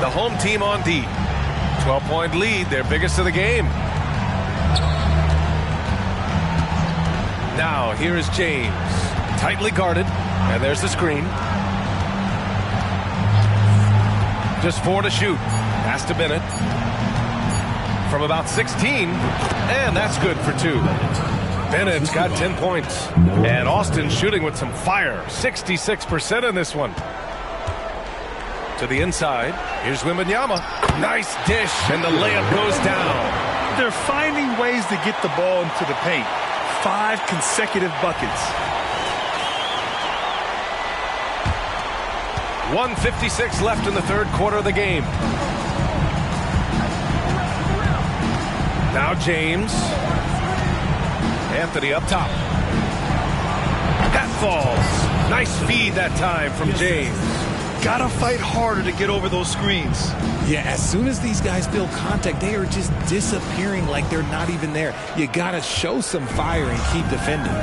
The home team on D. 12-point lead, their biggest of the game. Now, here is James. Tightly guarded, and there's the screen. Just 4 to shoot. Pass to Bennett. From about 16, and that's good for 2. Bennett's got 10 points. And Austin shooting with some fire. 66% in this one. To the inside. Here's Wembanyama. Nice dish, and the layup goes down. They're finding ways to get the ball into the paint. 5 consecutive buckets. 1:56 left in the third quarter of the game. Now James. Anthony up top. That falls. Nice feed that time from James. Gotta fight harder to get over those screens. Yeah, as soon as these guys feel contact, they are just disappearing like they're not even there. You gotta show some fire and keep defending.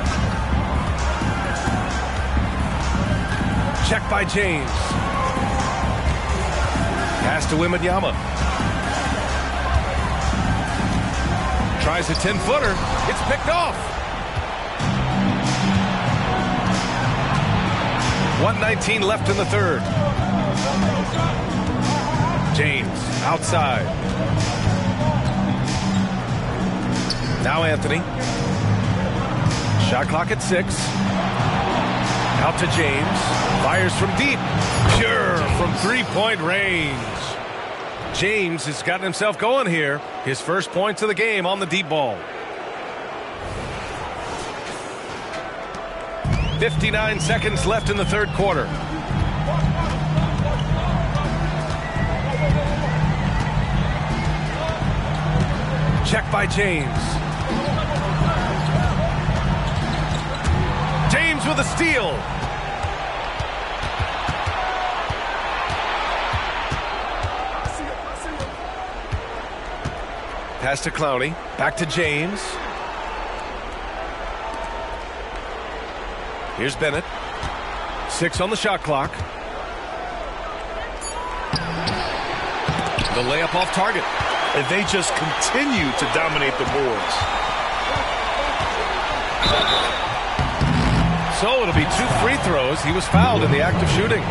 Check by James. Pass to Wembanyama. Tries a 10-footer. It's picked off. 1:19 left in the third. James outside. Now Anthony. Shot clock at 6. Out to James. Fires from deep. Pure from three-point range. James has gotten himself going here. His first points of the game on the deep ball. 59 seconds left in the third quarter. Check by James. James with a steal. Pass to Clowney. Back to James. Here's Bennett. 6 on the shot clock. The layup off target. And they just continue to dominate the boards. So it'll be 2 free throws. He was fouled in the act of shooting.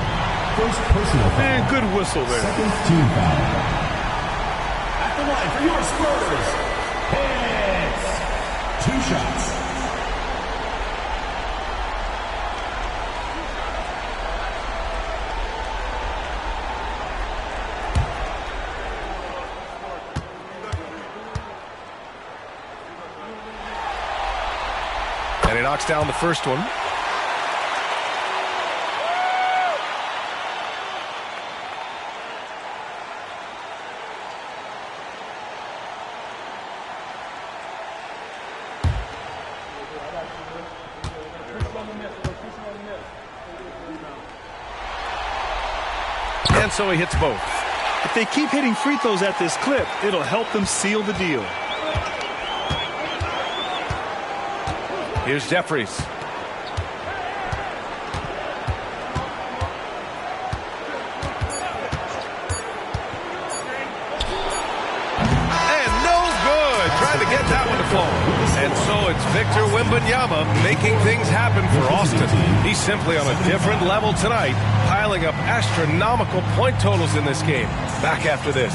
First personal foul. Man, good whistle there. Second team foul. At the line for your Spurs. Hits. 2 shots. And he knocks down the first one. And so he hits both. If they keep hitting free throws at this clip, it'll help them seal the deal. Here's Jeffries. And no good. Trying to get that one to fall. And so it's Victor Wembanyama making things happen for Austin. He's simply on a different level tonight, piling up astronomical point totals in this game. Back after this.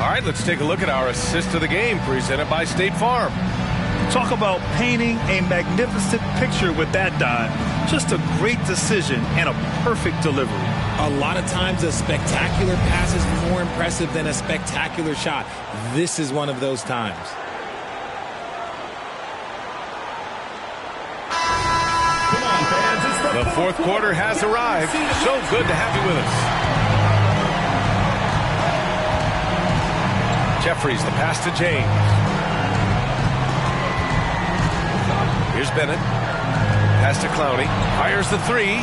All right, let's take a look at our assist of the game presented by State Farm. Talk about painting a magnificent picture with that dive. Just a great decision and a perfect delivery. A lot of times a spectacular pass is more impressive than a spectacular shot. This is one of those times. The fourth quarter has arrived. So good to have you with us. Jeffries, the pass to James. Here's Bennett. Pass to Clowney. Fires the three.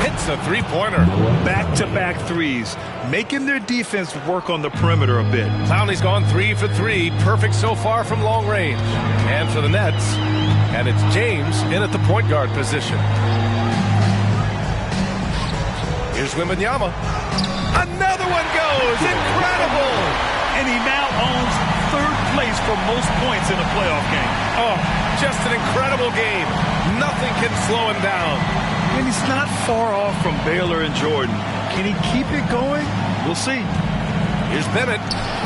Hits a three-pointer. Back-to-back threes, making their defense work on the perimeter a bit. Clowney's gone 3 for 3. Perfect so far from long range. And for the Nets. And it's James in at the point guard position. Here's Wembanyama. Another one goes. Incredible. And he now owns third place for most points in a playoff game. Oh, just an incredible game. Nothing can slow him down. And he's not far off from Baylor and Jordan. Can he keep it going? We'll see. Here's Bennett.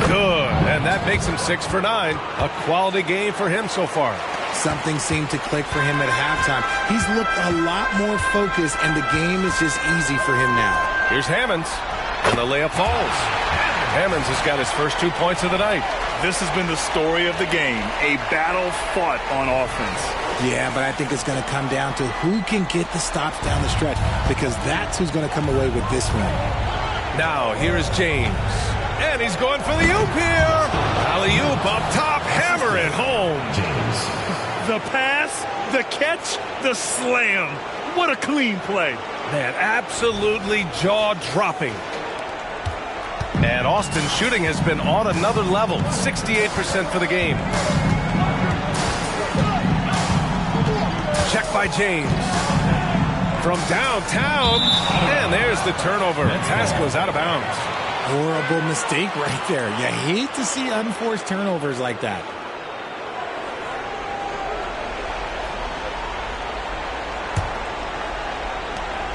Good. And that makes him 6 for 9. A quality game for him so far. Something seemed to click for him at halftime. He's looked a lot more focused, and the game is just easy for him now. Here's Hammonds. And the layup falls. Hammonds has got his first 2 points of the night. This has been the story of the game. A battle fought on offense. Yeah, but I think it's going to come down to who can get the stops down the stretch, because that's who's going to come away with this one. Now, here is James. And he's going for the oop here. Alley-oop up top. Hammer it home. James. The pass, the catch, the slam. What a clean play. Man, absolutely jaw-dropping. And Austin's shooting has been on another level. 68% for the game. Check by James. From downtown. And there's the turnover. Pass goes out of bounds. Horrible mistake right there. You hate to see unforced turnovers like that.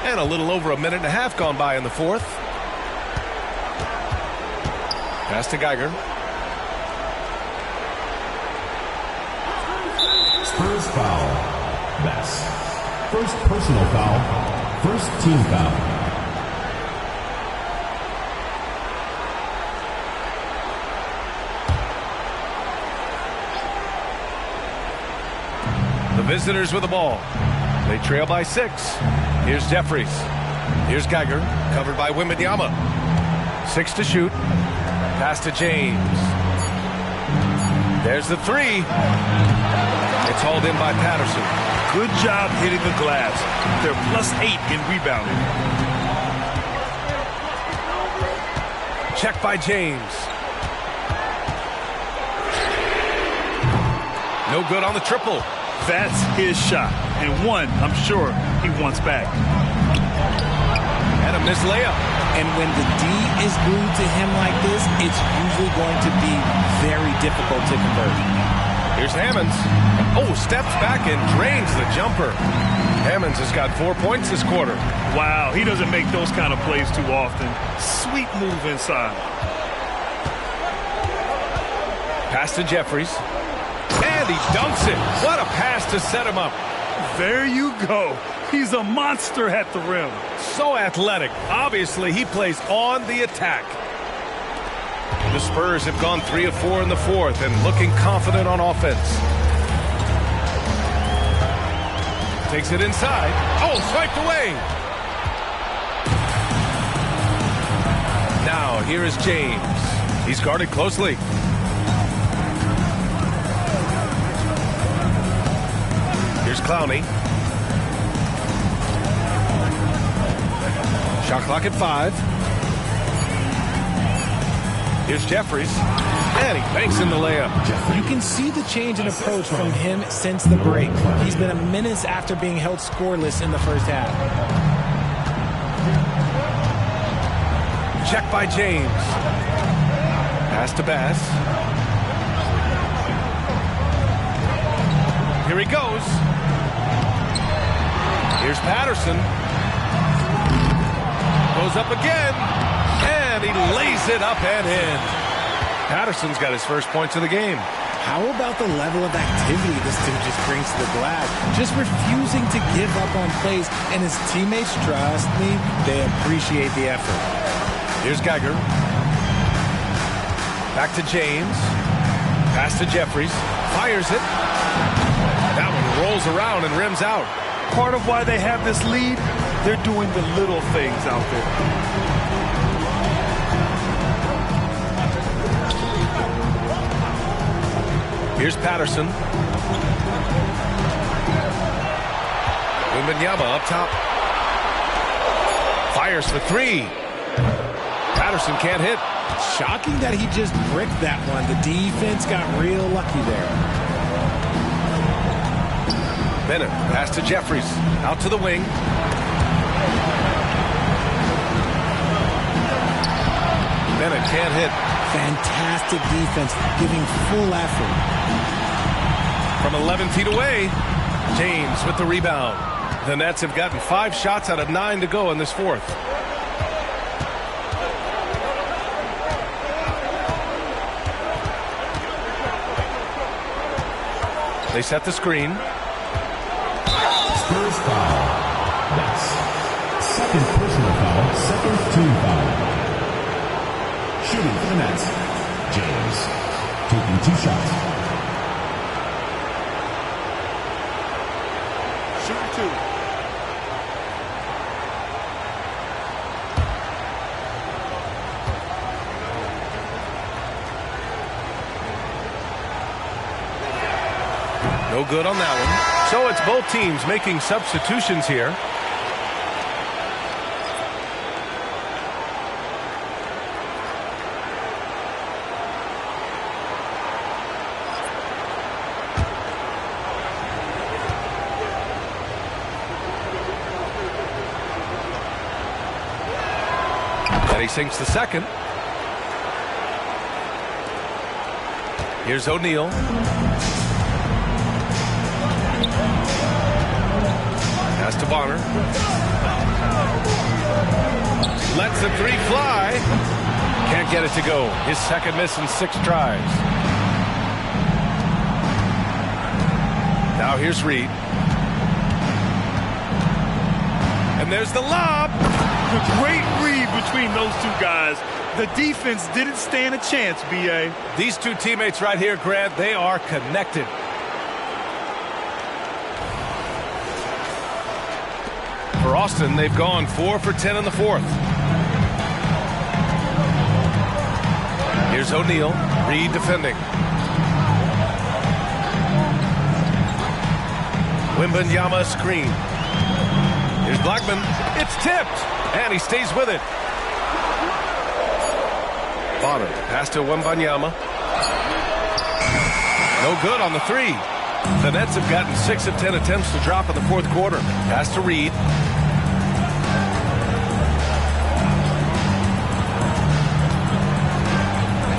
And a little over a minute and a half gone by in the fourth. Pass to Geiger. Spurs foul. Best. First personal foul. First team foul. The visitors with the ball. They trail by 6. Here's Jeffries. Here's Geiger, covered by Wembanyama. 6 to shoot. Pass to James. There's the three. It's hauled in by Patterson. Good job hitting the glass. They're +8 in rebounding. Check by James. No good on the triple. That's his shot, and one I'm sure he wants back. And a missed layup. And when the D is glued to him like this, it's usually going to be very difficult to convert. Here's Hammonds. Oh, steps back and drains the jumper. Hammonds has got 4 points this quarter. Wow, he doesn't make those kind of plays too often. Sweet move inside. Pass to Jeffries. And he dunks it. What a pass to set him up. There you go. He's a monster at the rim. So athletic. Obviously, he plays on the attack. The Spurs have gone 3 of 4 in the fourth and looking confident on offense. Takes it inside. Oh, swiped away. Now, here is James. He's guarded closely. Here's Clowney. Shot clock at 5. Here's Jeffries. And he banks in the layup. You can see the change in approach from him since the break. He's been a menace after being held scoreless in the first half. Check by James. Pass to Bass. Here he goes. Here's Patterson. Goes up again. And he lays it up and in. Patterson's got his first points of the game. How about the level of activity this dude just brings to the glass? Just refusing to give up on plays, and his teammates, trust me, they appreciate the effort. Here's Geiger. Back to James. Pass to Jeffries. Fires it. That one rolls around and rims out. Part of why they have this lead, they're doing the little things out there. Here's Patterson. Wembanyama up top. Fires for three. Patterson can't hit. Shocking that he just bricked that one. The defense got real lucky there. Bennett, pass to Jeffries. Out to the wing. Bennett can't hit. Fantastic defense, giving full effort. From 11 feet away, James with the rebound. The Nets have gotten 5 shots out of 9 to go in this fourth. They set the screen. Spurs foul. That's second personal foul, second team foul. Shooting for the Nets, James, taking 2 shots. Shooting 2. No good on that one. So it's both teams making substitutions here. And he sinks the second. Here's O'Neal. Pass to Bonner. Lets the 3 fly. Can't get it to go. His second miss in 6 tries. Now here's Reed. And there's the lob. The great read between those 2 guys. The defense didn't stand a chance, B.A. These 2 teammates right here, Grant, they are connected. For Austin, they've gone 4 for 10 in the fourth. Here's O'Neal. Reed defending. Wembanyama screen. Here's Blackman. It's tipped. And he stays with it. Bonner. Pass to Wembanyama. No good on the 3. The Nets have gotten 6 of 10 attempts to drop in the fourth quarter. Pass to Reed.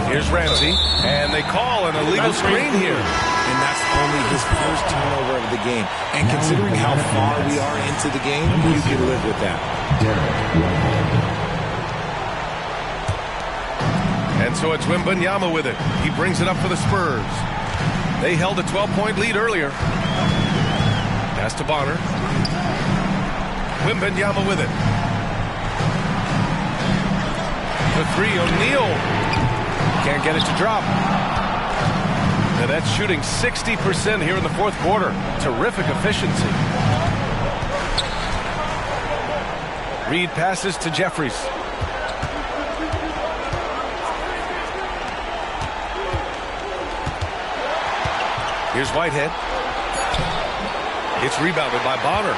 Here's Ramsey, and they call an illegal screen here. And that's only his first turnover of the game. And considering how far we are into the game, you can live with that. And so it's Wembanyama with it. He brings it up for the Spurs. They held a 12-point lead earlier. Pass to Bonner. Wembanyama with it. The 3, O'Neal. Can't get it to drop. Now that's shooting 60% here in the fourth quarter. Terrific efficiency. Reed passes to Jeffries. Here's Whitehead. It's rebounded by Bonner.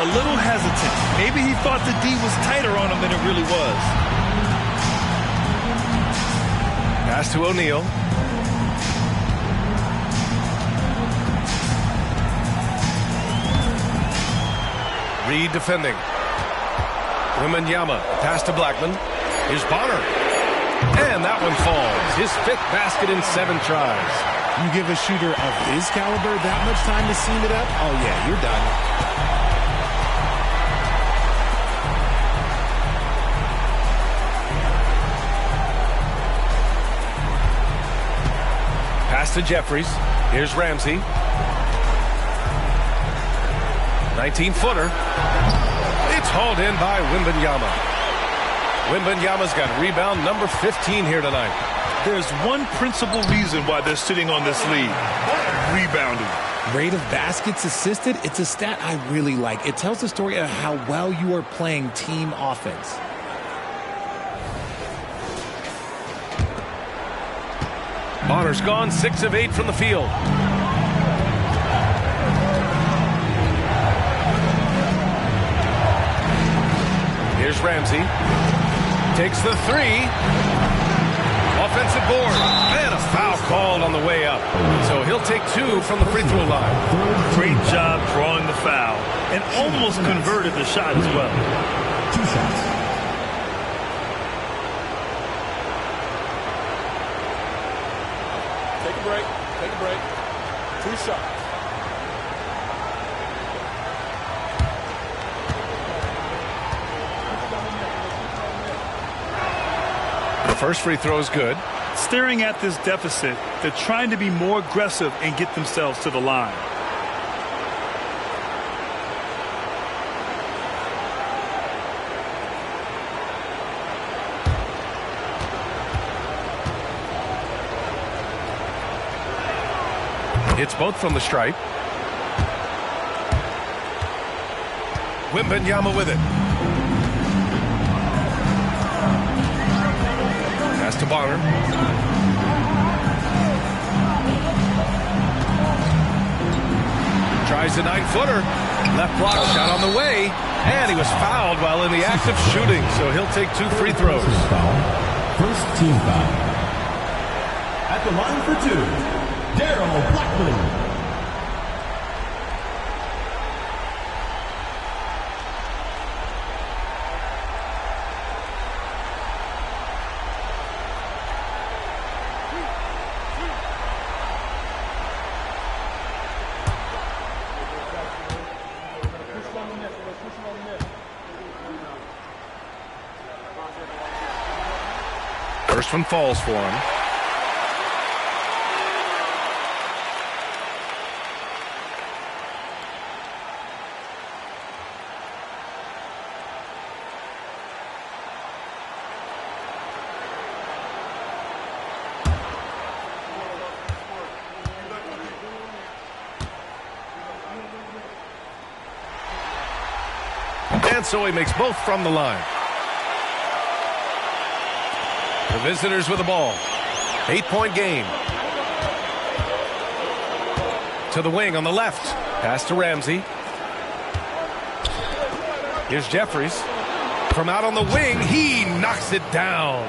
A little hesitant. Maybe he thought the D was tighter on him than it really was. Pass to O'Neal. Reed defending. Wembanyama. Pass to Blackman. Here's Bonner. And that one falls. His 5th basket in 7 tries. You give a shooter of his caliber that much time to seam it up, oh yeah, you're done. Pass to Jeffries. Here's Ramsey. 19-footer. It's hauled in by Wembanyama. Wembanyama's got rebound number 15 here tonight. There's one principal reason why they're sitting on this lead. Rebounding. Rate of baskets assisted, it's a stat I really like. It tells the story of how well you are playing team offense. Bonner's gone 6 of 8 from the field. Here's Ramsey. Takes the 3. Offensive board. And a foul called on the way up. So he'll take 2 from the free throw line. Great job drawing the foul. And almost converted the shot as well. 2 shots. Take a break. Take a break. 2 shots. The first free throw is good. Staring at this deficit, they're trying to be more aggressive and get themselves to the line. It's both from the stripe. Wembanyama with it. Pass to Bonner. Tries a 9-footer. Left block shot on the way. And he was fouled while in the act of shooting. So he'll take 2 free throws. First team foul. At the line for 2. Daryl Blackman. First one falls for him. And so he makes both from the line. The visitors with the ball. 8-point game. To the wing on the left. Pass to Ramsey. Here's Jeffries. From out on the wing, he knocks it down.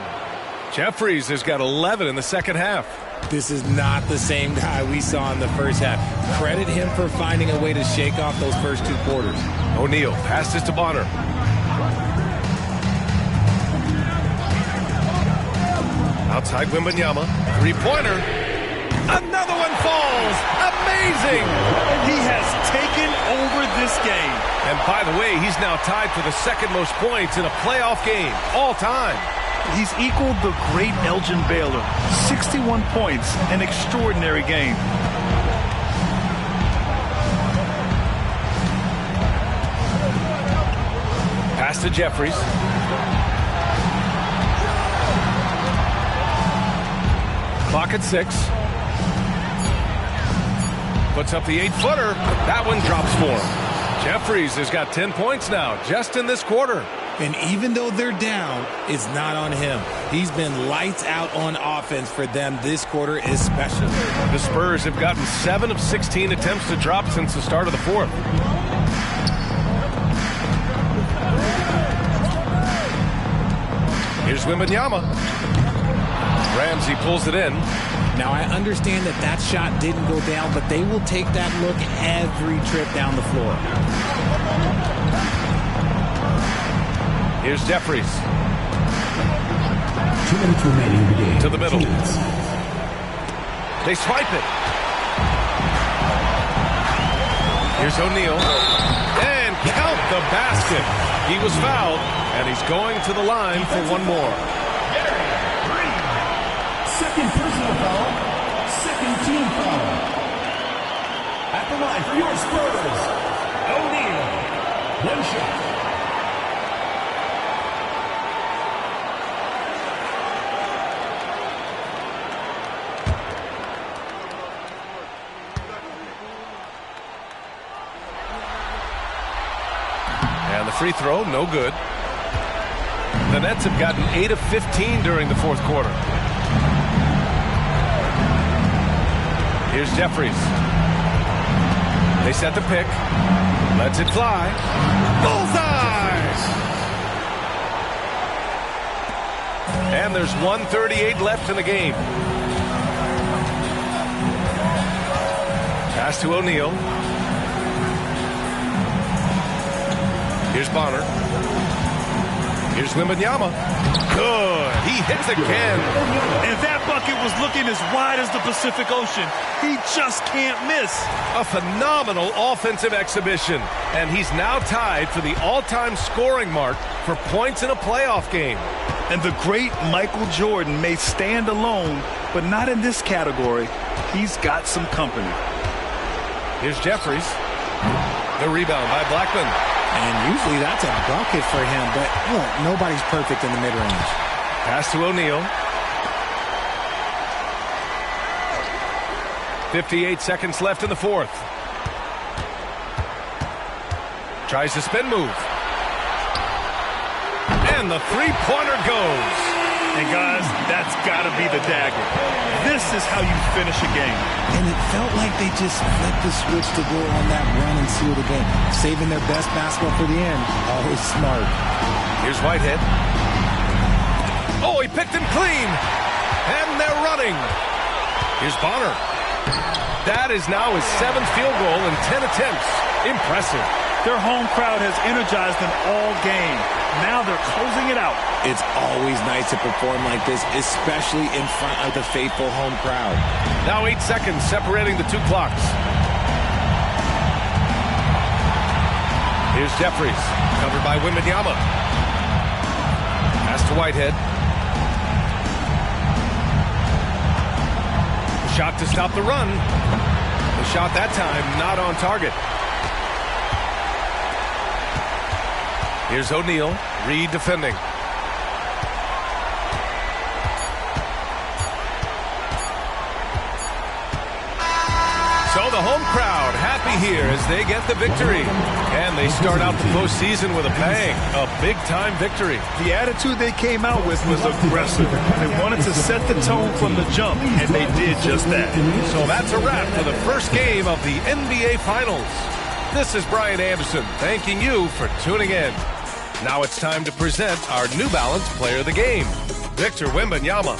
Jeffries has got 11 in the second half. This is not the same guy we saw in the first half. Credit him for finding a way to shake off those first 2 quarters. O'Neal passes to Bonner. Outside Wembanyama. 3-pointer. Another one falls. Amazing. He has taken over this game. And by the way, he's now tied for the second most points in a playoff game all time. He's equaled the great Elgin Baylor. 61 points, an extraordinary game. Pass to Jeffries. Clock at 6. Puts up the 8-footer. That one drops for him. Jeffries has got 10 points now, just in this quarter. And even though they're down, it's not on him. He's been lights out on offense for them this quarter especially. The Spurs have gotten 7 of 16 attempts to drop since the start of the fourth. Here's Wembanyama. Ramsey pulls it in. Now, I understand that that shot didn't go down, but they will take that look every trip down the floor. Here's Jeffries. 2 minutes remaining in the game. To the middle. They swipe it. Here's O'Neal. And count the basket. He was fouled, and he's going to the line for one more. Second personal foul. Second team foul. At the line for your Spurs, O'Neal. One shot. And the free throw, no good. The Nets have gotten 8 of 15 during the fourth quarter. Here's Jeffries. They set the pick. Lets it fly. Bullseye! And there's 1:38 left in the game. Pass to O'Neal. Here's Bonner. Here's Wembanyama. Good. He hits again. And that bucket was looking as wide as the Pacific Ocean. He just can't miss. A phenomenal offensive exhibition. And he's now tied for the all-time scoring mark for points in a playoff game. And the great Michael Jordan may stand alone, but not in this category. He's got some company. Here's Jeffries. The rebound by Blackman. And usually that's a bucket for him, but look, nobody's perfect in the mid-range. Pass to O'Neal. 58 seconds left in the fourth. Tries to spin move. And the three-pointer goes. And guys, that's got to be the dagger. This is how you finish a game. And it felt like they just flipped the switch to go on that run and seal the game. Saving their best basketball for the end. Always smart. Here's Whitehead. Oh, he picked him clean. And they're running. Here's Bonner. That is now his 7th field goal in 10 attempts. Impressive. Their home crowd has energized them all game. Now they're closing it out. It's always nice to perform like this, especially in front of the faithful home crowd. Now 8 seconds separating the two clocks. Here's Jeffries, covered by Wembanyama. Pass to Whitehead. The shot to stop the run. The shot that time not on target. Here's O'Neal, Reed defending. So the home crowd happy here as they get the victory. And they start out the postseason with a bang. A big-time victory. The attitude they came out with was aggressive. They wanted to set the tone from the jump, and they did just that. So that's a wrap for the first game of the NBA Finals. This is Brian Anderson thanking you for tuning in. Now it's time to present our New Balance Player of the Game, Victor Wembanyama.